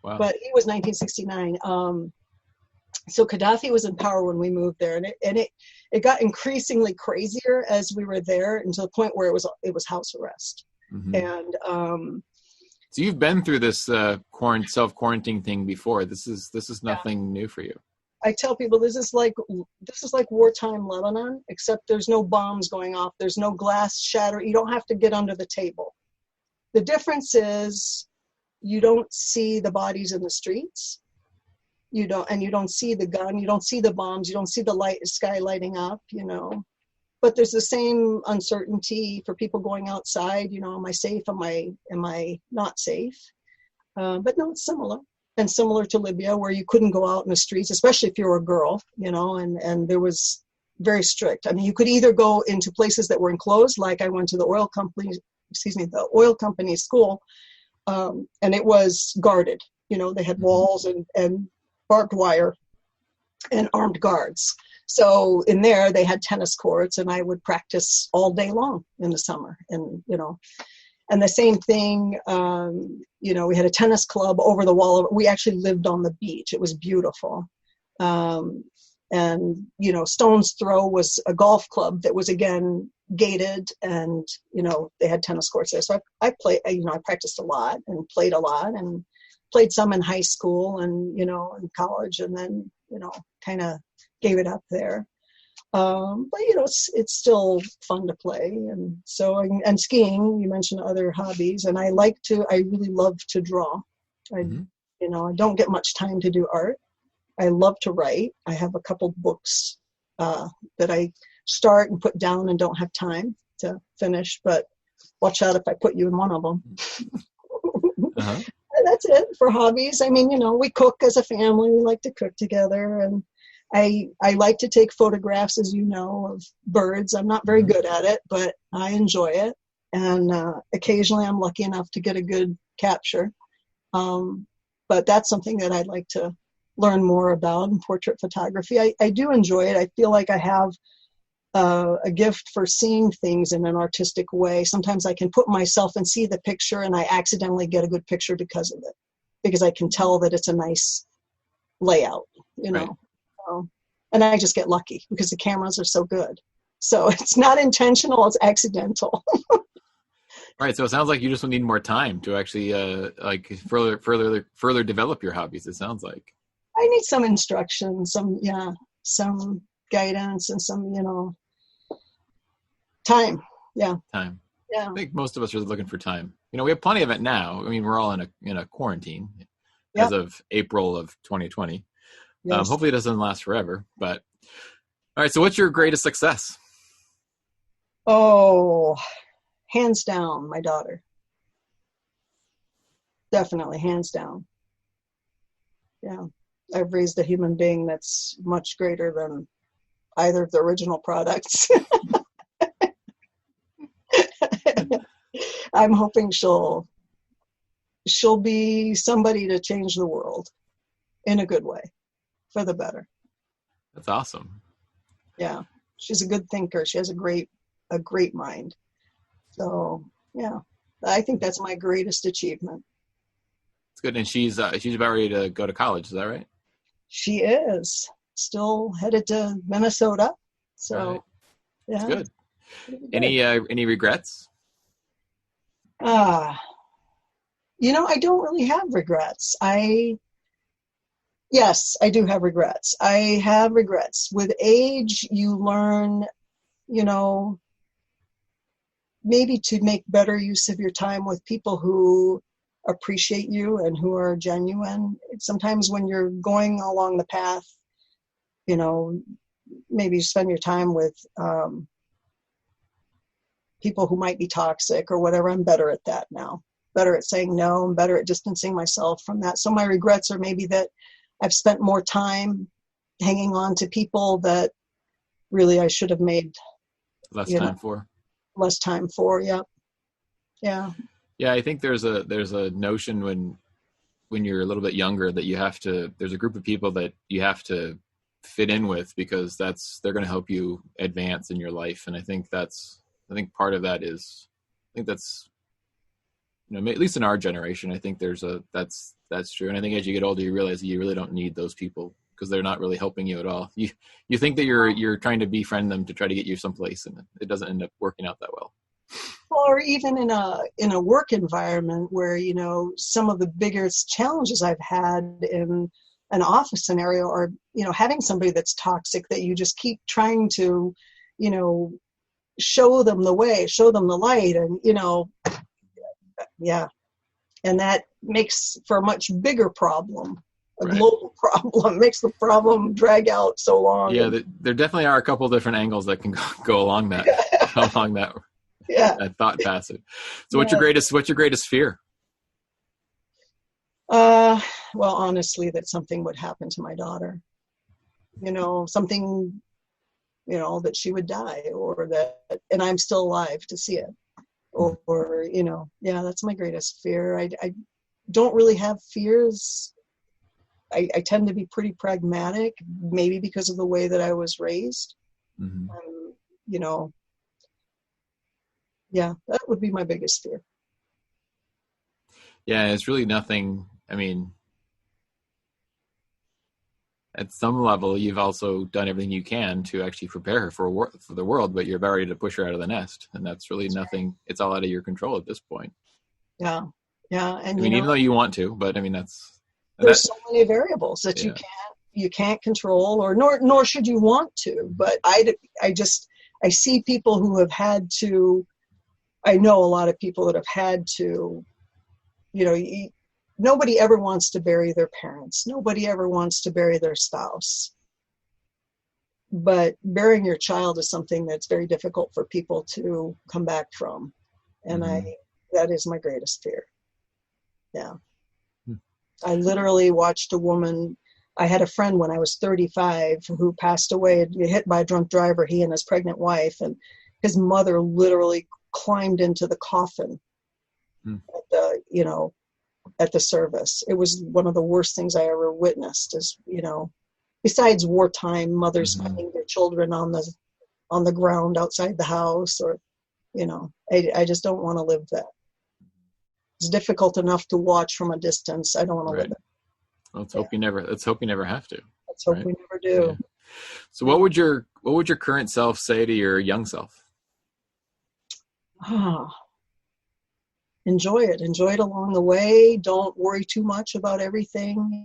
Wow. But he was 1969. So Qaddafi was in power when we moved there, and it got increasingly crazier as we were there, and to the point where it was house arrest. And so you've been through this self-quarantine thing before. This is nothing new for you. I tell people this is like wartime Lebanon, except there's no bombs going off, there's no glass shatter. You don't have to get under the table. The difference is you don't see the bodies in the streets. You don't see the gun, you don't see the bombs, you don't see the sky lighting up, But there's the same uncertainty for people going outside, am I safe? Am I not safe? But no, it's similar. And similar to Libya, where you couldn't go out in the streets, especially if you were a girl, and there was very strict. I mean, you could either go into places that were enclosed, like I went to the oil company school, and it was guarded. They had walls and barbed wire and armed guards. So in there they had tennis courts, and I would practice all day long in the summer. And, and the same thing, we had a tennis club over the wall. We actually lived on the beach. It was beautiful. And, Stone's Throw was a golf club that was, again, gated, and, they had tennis courts there. So I practiced a lot and played a lot, and played some in high school and, in college, and then, kind of gave it up there. But it's still fun to play. And so, and skiing, you mentioned other hobbies, and I really love to draw. I don't get much time to do art. I love to write. I have a couple books that I start and put down and don't have time to finish, but watch out if I put you in one of them. Uh-huh. And that's it for hobbies. I mean, we cook as a family. We like to cook together, and I like to take photographs, as you know, of birds. I'm not very good at it, but I enjoy it. And occasionally I'm lucky enough to get a good capture. But that's something that I'd like to learn more about in portrait photography. I do enjoy it. I feel like I have a gift for seeing things in an artistic way. Sometimes I can put myself and see the picture, and I accidentally get a good picture because of it, because I can tell that it's a nice layout, Right. And I just get lucky because the cameras are so good. So it's not intentional, it's accidental. Right. So it sounds like you just need more time to actually further develop your hobbies. It sounds like I need some instruction, some guidance, and some, time. Yeah. time. Yeah. I think most of us are looking for time. We have plenty of it now. I mean, we're all in a quarantine as of April of 2020. Yes. Hopefully it doesn't last forever, but all right. So what's your greatest success? Oh, hands down, my daughter. Definitely, hands down. Yeah. I've raised a human being that's much greater than either of the original products. I'm hoping she'll be somebody to change the world in a good way, for the better. That's awesome. Yeah. She's a good thinker. She has a great mind. So, yeah, I think that's my greatest achievement. It's good. And she's about ready to go to college. Is that right? She is still headed to Minnesota. So, right. Yeah. That's good. Any regrets? I don't really have regrets. Yes, I do have regrets. I have regrets. With age, you learn, maybe to make better use of your time with people who appreciate you and who are genuine. Sometimes when you're going along the path, maybe you spend your time with people who might be toxic or whatever. I'm better at that now. Better at saying no. I'm better at distancing myself from that. So my regrets are maybe that I've spent more time hanging on to people that really I should have made less time for. Yep. Yeah. Yeah, I think there's a notion when you're a little bit younger that there's a group of people that you have to fit in with because they're going to help you advance in your life. And I think part of that is, that's, at least in our generation, I think that's true. And I think as you get older, you realize that you really don't need those people because they're not really helping you at all. You think that you're trying to befriend them to try to get you someplace, and it doesn't end up working out that well. Or even in a work environment where, some of the biggest challenges I've had in an office scenario are, having somebody that's toxic that you just keep trying to, show them the way, show them the light. And, yeah. And that makes for a much bigger problem, a global problem, makes the problem drag out so long. Yeah, there definitely are a couple different angles that can go along that, that thought passage. So what's your greatest fear? Well, honestly, that something would happen to my daughter, something, that she would die and I'm still alive to see it. Or, that's my greatest fear. I don't really have fears. I tend to be pretty pragmatic, maybe because of the way that I was raised. Mm-hmm. That would be my biggest fear. Yeah, it's really nothing. I mean, at some level, you've also done everything you can to actually prepare her for the world, but you're about ready to push her out of the nest. And that's really nothing. Right. It's all out of your control at this point. Yeah. Yeah. And even though you want to, but I mean, there's so many variables that you can't control, or nor should you want to. But I see people who have had to. I know a lot of people that have had to. Nobody ever wants to bury their parents. Nobody ever wants to bury their spouse. But burying your child is something that's very difficult for people to come back from. And that is my greatest fear. Yeah. I literally watched a woman. I had a friend when I was 35 who passed away, hit by a drunk driver, he and his pregnant wife, and his mother literally climbed into the coffin at the service. It was one of the worst things I ever witnessed, besides wartime, mothers finding their children on the ground outside the house, or, I just don't want to live that. It's difficult enough to watch from a distance. I don't want to live it. Well, let's hope you never have to. Let's hope we never do. Yeah. So what would your current self say to your young self? Enjoy it. Enjoy it along the way. Don't worry too much about everything,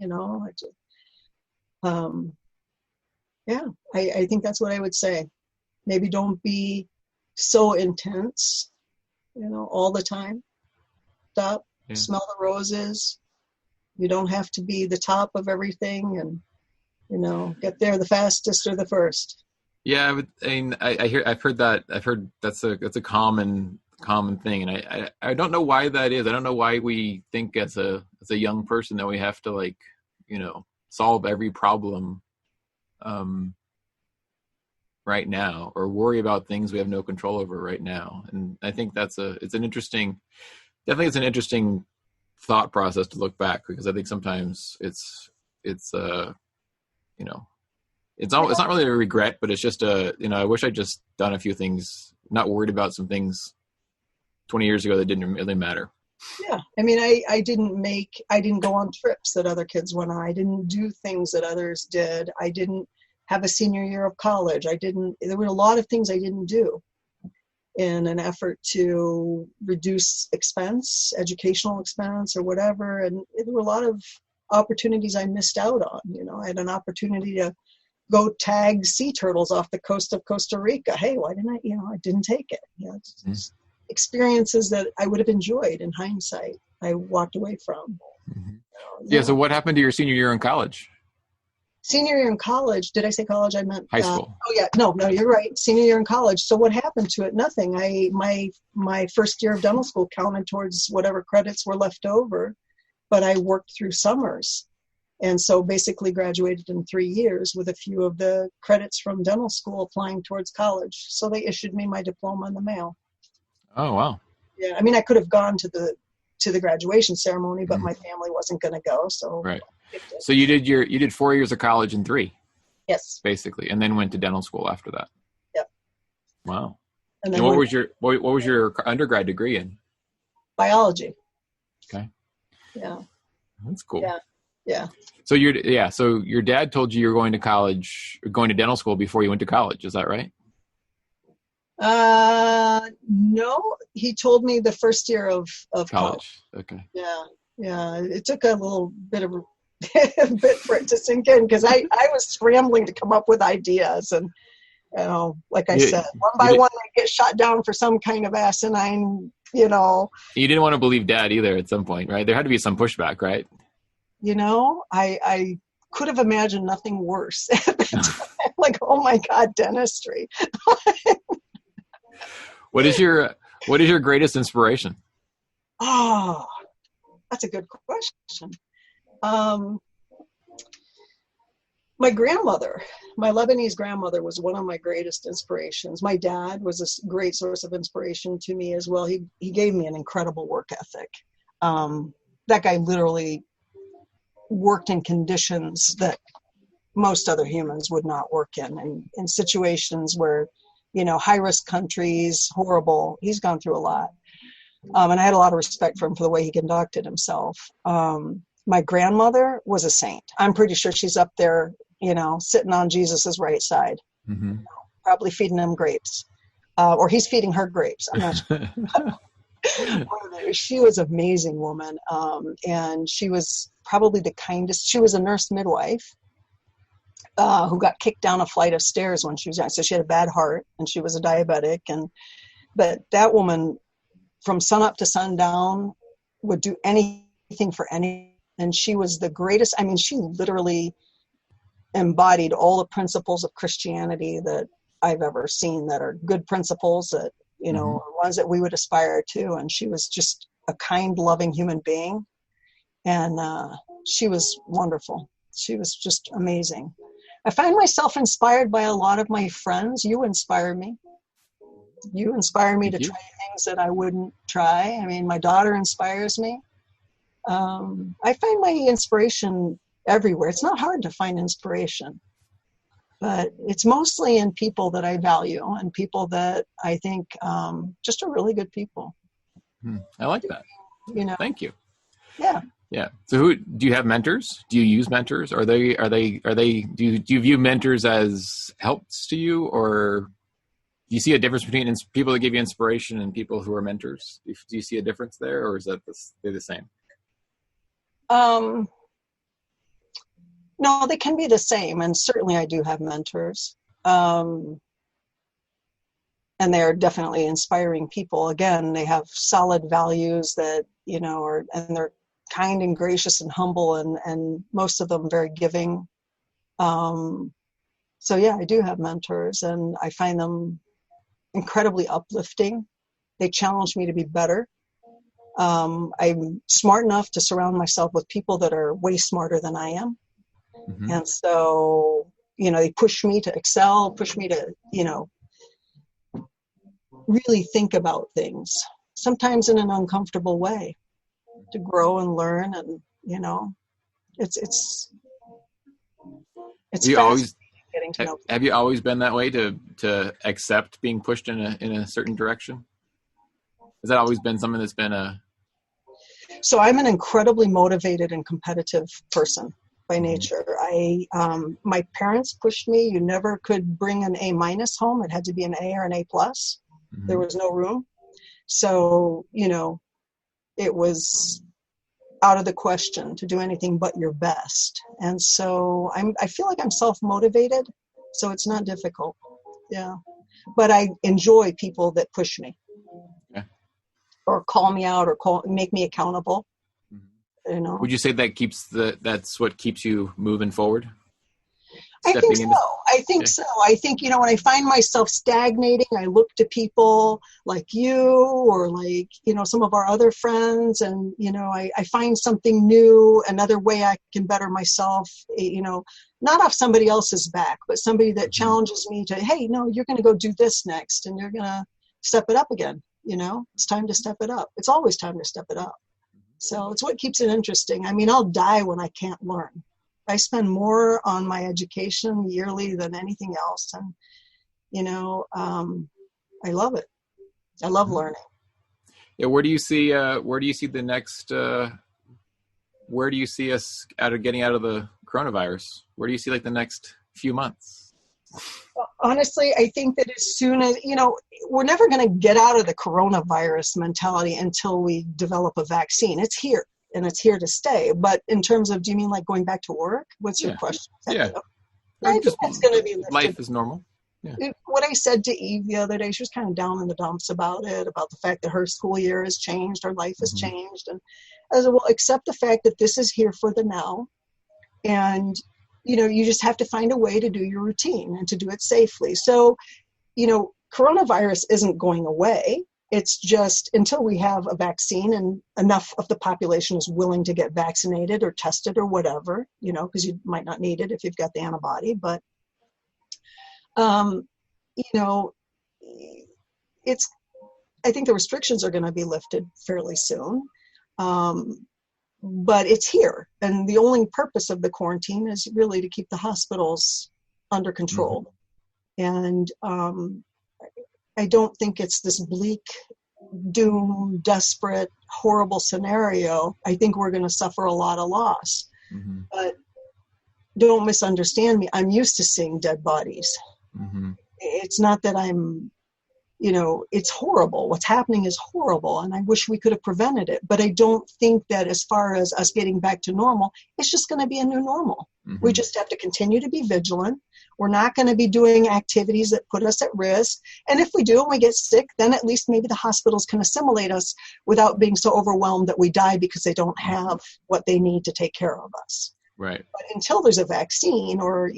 I think that's what I would say. Maybe don't be so intense, all the time. Stop, smell the roses. You don't have to be the top of everything and, get there the fastest or the first. Yeah, I've heard that's a common thing, and I don't know why that is. I don't know why we think as a young person that we have to solve every problem right now, or worry about things we have no control over right now. And I think it's an interesting thought process to look back, because I think sometimes it's not really a regret, but it's just I wish I'd just done a few things, not worried about some things 20 years ago that didn't really matter. Yeah. I mean, I didn't go on trips that other kids went on. I didn't do things that others did. I didn't have a senior year of college. There were a lot of things I didn't do in an effort to reduce expense, educational expense or whatever. And there were a lot of opportunities I missed out on. I had an opportunity to go tag sea turtles off the coast of Costa Rica. Hey, why didn't I didn't take it. It's experiences that I would have enjoyed in hindsight, I walked away from. So what happened to your senior year in college? Senior year in college, did I say college? I meant high school. No, you're right. Senior year in college. So what happened to it? Nothing. My first year of dental school counted towards whatever credits were left over, but I worked through summers. And so basically graduated in 3 years with a few of the credits from dental school applying towards college. So they issued me my diploma in the mail. Oh, wow. Yeah. I mean, I could have gone to the graduation ceremony, but my family wasn't going to go. So right. So you did 4 years of college in 3. Yes. Basically, and then went to dental school after that. Yep. Wow. And what was your undergrad degree in? Biology. Okay. Yeah. That's cool. Yeah. So your dad told you were going to dental school before you went to college. Is that right? No, he told me the first year of college. Okay. Yeah. It took a little bit of a bit for it to sink in, because I was scrambling to come up with ideas, and like I said, one by one I get shot down for some kind of asinine. You didn't want to believe Dad either at some point, right? There had to be some pushback, right? I could have imagined nothing worse. Like, oh my God, dentistry. What is your greatest inspiration? Oh, that's a good question. My grandmother, my Lebanese grandmother, was one of my greatest inspirations. My dad was a great source of inspiration to me as well. He gave me an incredible work ethic. That guy literally worked in conditions that most other humans would not work in situations where, high-risk countries, horrible. He's gone through a lot. And I had a lot of respect for him for the way he conducted himself. My grandmother was a saint. I'm pretty sure she's up there, sitting on Jesus's right side, probably feeding him grapes, or he's feeding her grapes. I'm not sure. She was an amazing woman. And she was probably the kindest. She was a nurse midwife. who got kicked down a flight of stairs when she was young. So she had a bad heart and she was a diabetic. But that woman, from sunup to sundown, would do anything for any. And she was the greatest. I mean, she literally embodied all the principles of Christianity that I've ever seen, that are good principles that, you know, Mm-hmm. ones that we would aspire to. And she was just a kind, loving human being. And she was wonderful. She was just amazing. I find myself inspired by a lot of my friends. You inspire me. You inspire me Thank to you. try things that I wouldn't try. I mean, my daughter inspires me. I find my inspiration everywhere. It's not hard to find inspiration, but it's mostly in people that I value and people that I think just are really good people. I like that. You know, Thank you. yeah. Yeah. So, who do you have mentors? Do you use mentors? Are they? Do you view mentors as helps to you, or do you see a difference between people that give you inspiration and people who are mentors? Do you see a difference there, or is that they're the same? No, they can be the same, and certainly I do have mentors. And they're definitely inspiring people. Again, they have solid values that, you know, and they're kind and gracious and humble, and most of them very giving. So yeah, I do have mentors, and I find them incredibly uplifting. They challenge me to be better. I'm smart enough to surround myself with people that are way smarter than I am. Mm-hmm. And so, you know, they push me to excel, push me to, you know, really think about things, sometimes in an uncomfortable way, to grow and learn. And, you know, it's getting to know. Have you always been that way to accept being pushed in a certain direction? Has that always been something that's been a... So I'm an incredibly motivated and competitive person by nature. My parents pushed me. You never could bring an A- home. It had to be an A or an A+. Mm-hmm. There was no room. So, you know, it was out of the question to do anything but your best. And so I feel like I'm self-motivated, so it's not difficult. Yeah. But I enjoy people that push me. Okay. Or call me out, or make me accountable. Mm-hmm. You know. Would you say that that's what keeps you moving forward? I think so. I think, you know, when I find myself stagnating, I look to people like you, or like, you know, some of our other friends, and, you know, I find something new, another way I can better myself, you know, not off somebody else's back, but somebody that challenges me to, hey, no, you're going to go do this next, and you're going to step it up again. You know, it's time to step it up. It's always time to step it up. So it's what keeps it interesting. I mean, I'll die when I can't learn. I spend more on my education yearly than anything else. And, you know, I love it. I love learning. Yeah. Where do you see the next, where do you see us getting out of the coronavirus? Where do you see like the next few months? Honestly, I think that as soon as, you know, we're never going to get out of the coronavirus mentality until we develop a vaccine. It's here, and it's here to stay. But in terms of, do you mean like going back to work? What's your question? Yeah. I think that's going to be lifted. Life is normal. Yeah. What I said to Eve the other day, she was kind of down in the dumps about it, about the fact that her school year has changed, her life has changed. And I said, well, accept the fact that this is here for the now. And, you know, you just have to find a way to do your routine and to do it safely. So, you know, coronavirus isn't going away. It's just until we have a vaccine and enough of the population is willing to get vaccinated or tested or whatever, you know, because you might not need it if you've got the antibody. But, you know, I think the restrictions are going to be lifted fairly soon. But it's here. And the only purpose of the quarantine is really to keep the hospitals under control. And I don't think it's this bleak, doom, desperate, horrible scenario. I think we're going to suffer a lot of loss. But don't misunderstand me. I'm used to seeing dead bodies. It's not that I'm it's horrible. What's happening is horrible, and I wish we could have prevented it. But I don't think that as far as us getting back to normal, it's just going to be a new normal. Mm-hmm. We just have to continue to be vigilant. We're not going to be doing activities that put us at risk. And if we do and we get sick, then at least maybe the hospitals can assimilate us without being so overwhelmed that we die because they don't have what they need to take care of us. Right. But until there's a vaccine, or,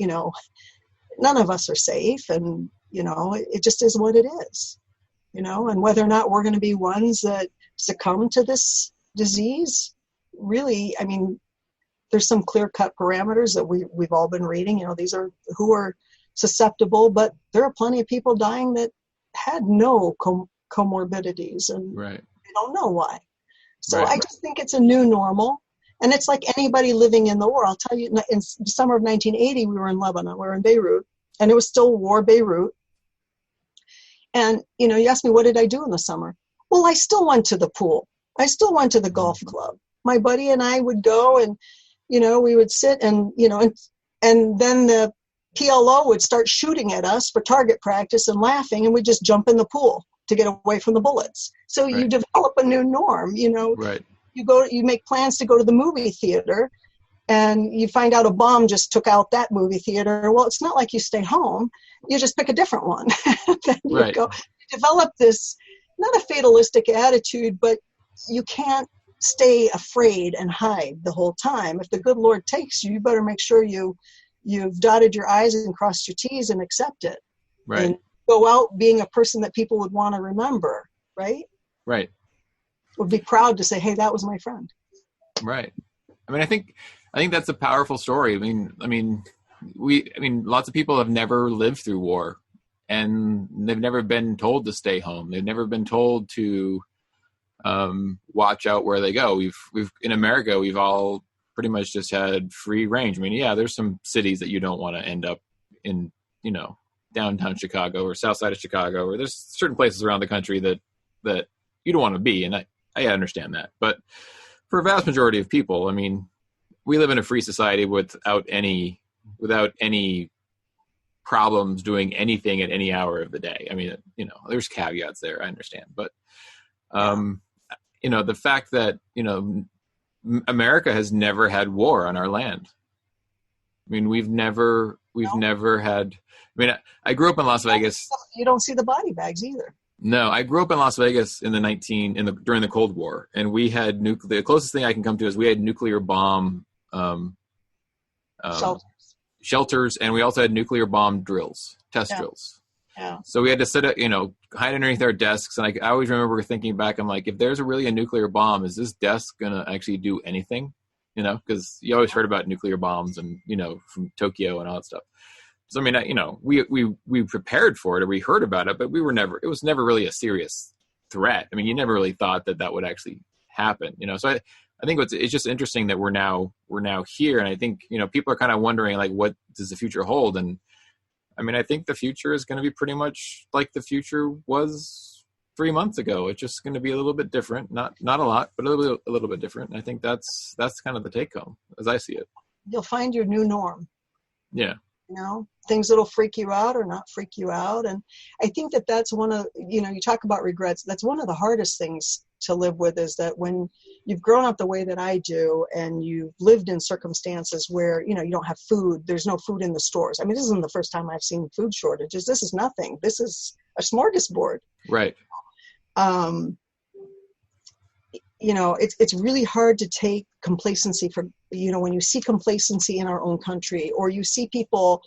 none of us are safe, and it just is what it is, and whether or not we're going to be ones that succumb to this disease, really, I mean, there's some clear-cut parameters that we've all been reading. These are who are susceptible, but there are plenty of people dying that had no comorbidities, and right. they don't know why. So right. I just think it's a new normal. And it's like anybody living in the war. I'll tell you, in the summer of 1980, we were in Lebanon. We were in Beirut, and it was still war, Beirut. And, you asked me, what did I do in the summer? Well, I still went to the pool. I still went to the golf club. My buddy and I would go, and, we would sit and, and then the PLO would start shooting at us for target practice and laughing, and we'd just jump in the pool to get away from the bullets. So right. You develop a new norm, Right. You make plans to go to the movie theater, and you find out a bomb just took out that movie theater. Well, it's not like you stay home. You just pick a different one. Then you right. go. You develop this, not a fatalistic attitude, but you can't stay afraid and hide the whole time. If the good Lord takes you, you better make sure you've dotted your I's and crossed your T's and accept it. Right. And go out being a person that people would want to remember, right? Right. Would be proud to say, hey, that was my friend. Right. I mean, I think that's a powerful story. I mean, lots of people have never lived through war, and they've never been told to stay home. They've never been told to watch out where they go. We've in America, we've all pretty much just had free range. I mean, yeah, there's some cities that you don't want to end up in, downtown Chicago or south side of Chicago, or there's certain places around the country that you don't want to be. And I understand that. But for a vast majority of people, I mean, we live in a free society without any problems doing anything at any hour of the day. I mean, there's caveats there. I understand. But, the fact that, America has never had war on our land. I mean, we've never had, I grew up in Las Vegas. You don't see the body bags either. No, I grew up in Las Vegas during the Cold War, and we had the closest thing I can come to is we had nuclear bomb shelters, and we also had nuclear bomb test drills. Yeah. So we had to sit at, hide underneath our desks, and I always remember thinking back, I'm like, if there's really a nuclear bomb, is this desk gonna actually do anything? Because you always heard about nuclear bombs and from Tokyo and all that stuff. So I mean, we prepared for it, or we heard about it, but it was never really a serious threat. I mean, you never really thought that would actually happen. So I think it's just interesting that we're now here, and I think people are kind of wondering, like, what does the future hold? And I mean, I think the future is going to be pretty much like the future was 3 months ago. It's just going to be a little bit different, not a lot, but a little bit different. And I think that's kind of the take home as I see it. You'll find your new norm. Yeah. Things that'll freak you out or not freak you out. And I think that's one of, you talk about regrets. That's one of the hardest things to live with, is that when you've grown up the way that I do, and you've lived in circumstances where, you don't have food, there's no food in the stores. I mean, this isn't the first time I've seen food shortages. This is nothing. This is a smorgasbord. Right. It's really hard to take complacency for, when you see complacency in our own country, or you see people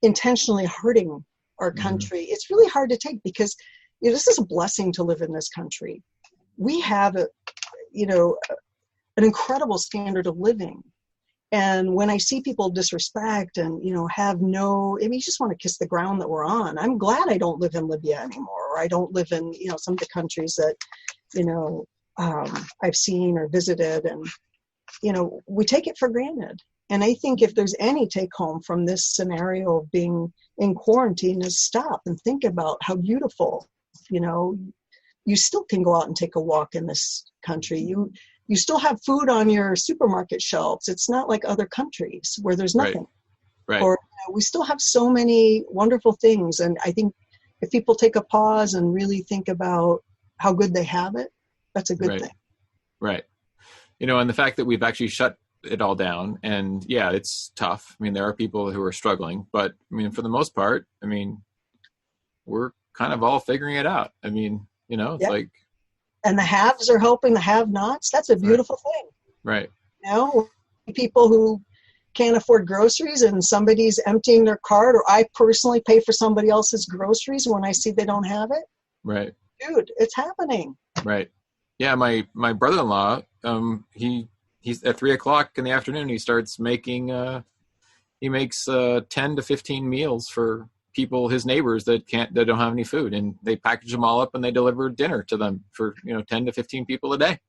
intentionally hurting our country, it's really hard to take, because this is a blessing to live in this country. We have an incredible standard of living. And when I see people disrespect and, you just want to kiss the ground that we're on. I'm glad I don't live in Libya anymore, or I don't live in, some of the countries that, I've seen or visited, and, we take it for granted. And I think if there's any take home from this scenario of being in quarantine, is stop and think about how beautiful, you still can go out and take a walk in this country. You still have food on your supermarket shelves. It's not like other countries where there's nothing. Right. Or we still have so many wonderful things. And I think if people take a pause and really think about how good they have it, that's a good thing. Right. You know, and the fact that we've actually shut it all down, and yeah, it's tough. I mean, there are people who are struggling, but I mean, for the most part, I mean, we're kind of all figuring it out. I mean, you know, it's like, and the haves are helping the have-nots. That's a beautiful thing. Right. You know, people who can't afford groceries and somebody's emptying their cart, or I personally pay for somebody else's groceries when I see they don't have it. Right. Dude, it's happening. Right. Yeah. My brother-in-law, he's at 3:00 in the afternoon, he starts making, he makes 10 to 15 meals for people, his neighbors that don't have any food, and they package them all up and they deliver dinner to them for, 10 to 15 people a day.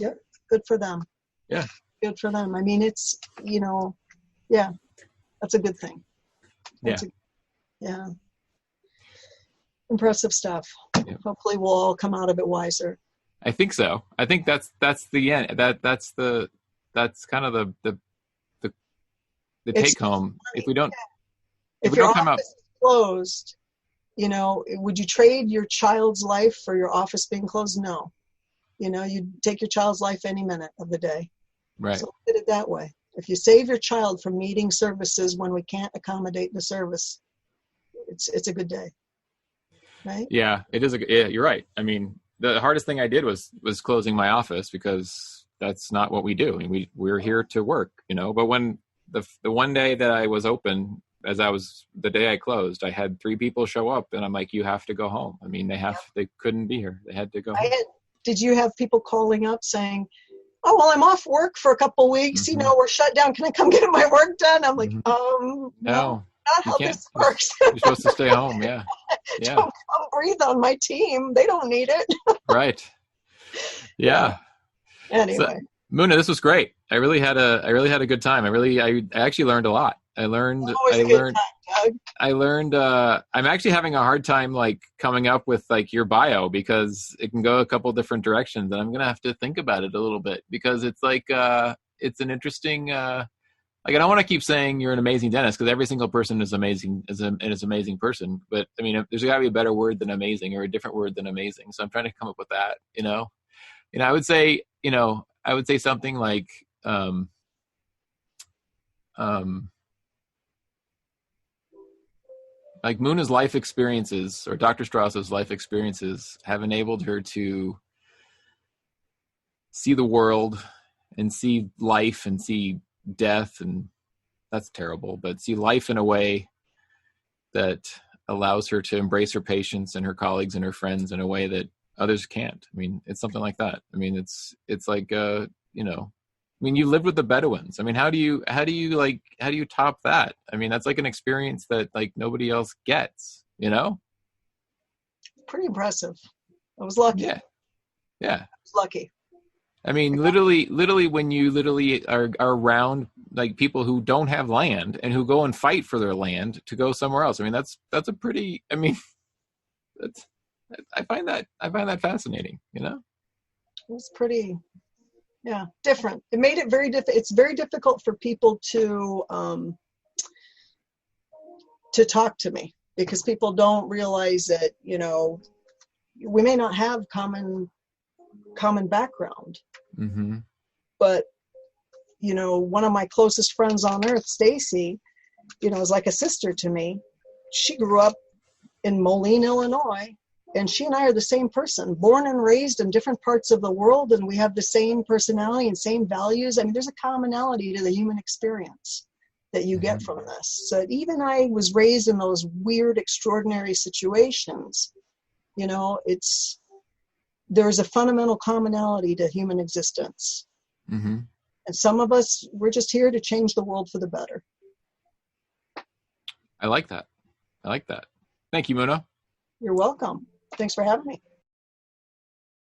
Yep. Good for them. Yeah. Good for them. I mean, it's, that's a good thing. Impressive stuff. Yeah. Hopefully we'll all come out of it wiser. I think so. I think that's the end. That's kind of the take home. If we don't, if your office is closed, would you trade your child's life for your office being closed? No. You'd take your child's life any minute of the day. Right. So look at it that way. If you save your child from needing services when we can't accommodate the service, it's a good day. Right? Yeah, it is. You're right. I mean, the hardest thing I did was closing my office, because that's not what we do. I mean, we're here to work, but when the one day that I was open, the day I closed, I had 3 people show up, and I'm like, you have to go home. I mean, they couldn't be here. They had to go home. Did you have people calling up saying, oh, well, I'm off work for a couple of weeks. Mm-hmm. We're shut down. Can I come get my work done? I'm like, no, not how this works. You're supposed to stay home. Yeah. Yeah. Don't come breathe on my team. They don't need it. Right. Yeah. Anyway. So, Muna, this was great. I really had a good time. I actually learned a lot. I'm actually having a hard time coming up with your bio, because it can go a couple different directions, and I'm going to have to think about it a little bit, because it's it's an interesting, I don't want to keep saying you're an amazing dentist, because every single person is amazing, is an amazing person. But I mean, there's got to be a better word than amazing, or a different word than amazing. So I'm trying to come up with that, I would say something like, like Muna's life experiences, or Dr. Strasser's life experiences, have enabled her to see the world and see life and see death, and that's terrible, but see life in a way that allows her to embrace her patients and her colleagues and her friends in a way that others can't. I mean, it's something like that. I mean, it's like, I mean, you lived with the Bedouins. I mean, how do you top that? I mean, that's like an experience that nobody else gets, Pretty impressive. I was lucky. Yeah. I was lucky. I mean, literally when you are around people who don't have land and who go and fight for their land to go somewhere else. I mean, that's a pretty, I mean, I find that fascinating, It was pretty, different. It made it very difficult. It's very difficult for people to talk to me, because people don't realize that, we may not have common background. Mm-hmm. But, one of my closest friends on earth, Stacy, is like a sister to me. She grew up in Moline, Illinois, and she and I are the same person, born and raised in different parts of the world, and we have the same personality and same values. I mean, there's a commonality to the human experience that you get from this. So even I was raised in those weird, extraordinary situations, there's a fundamental commonality to human existence. Mm-hmm. And some of us, we're just here to change the world for the better. I like that. Thank you, Muna. You're welcome. Thanks for having me.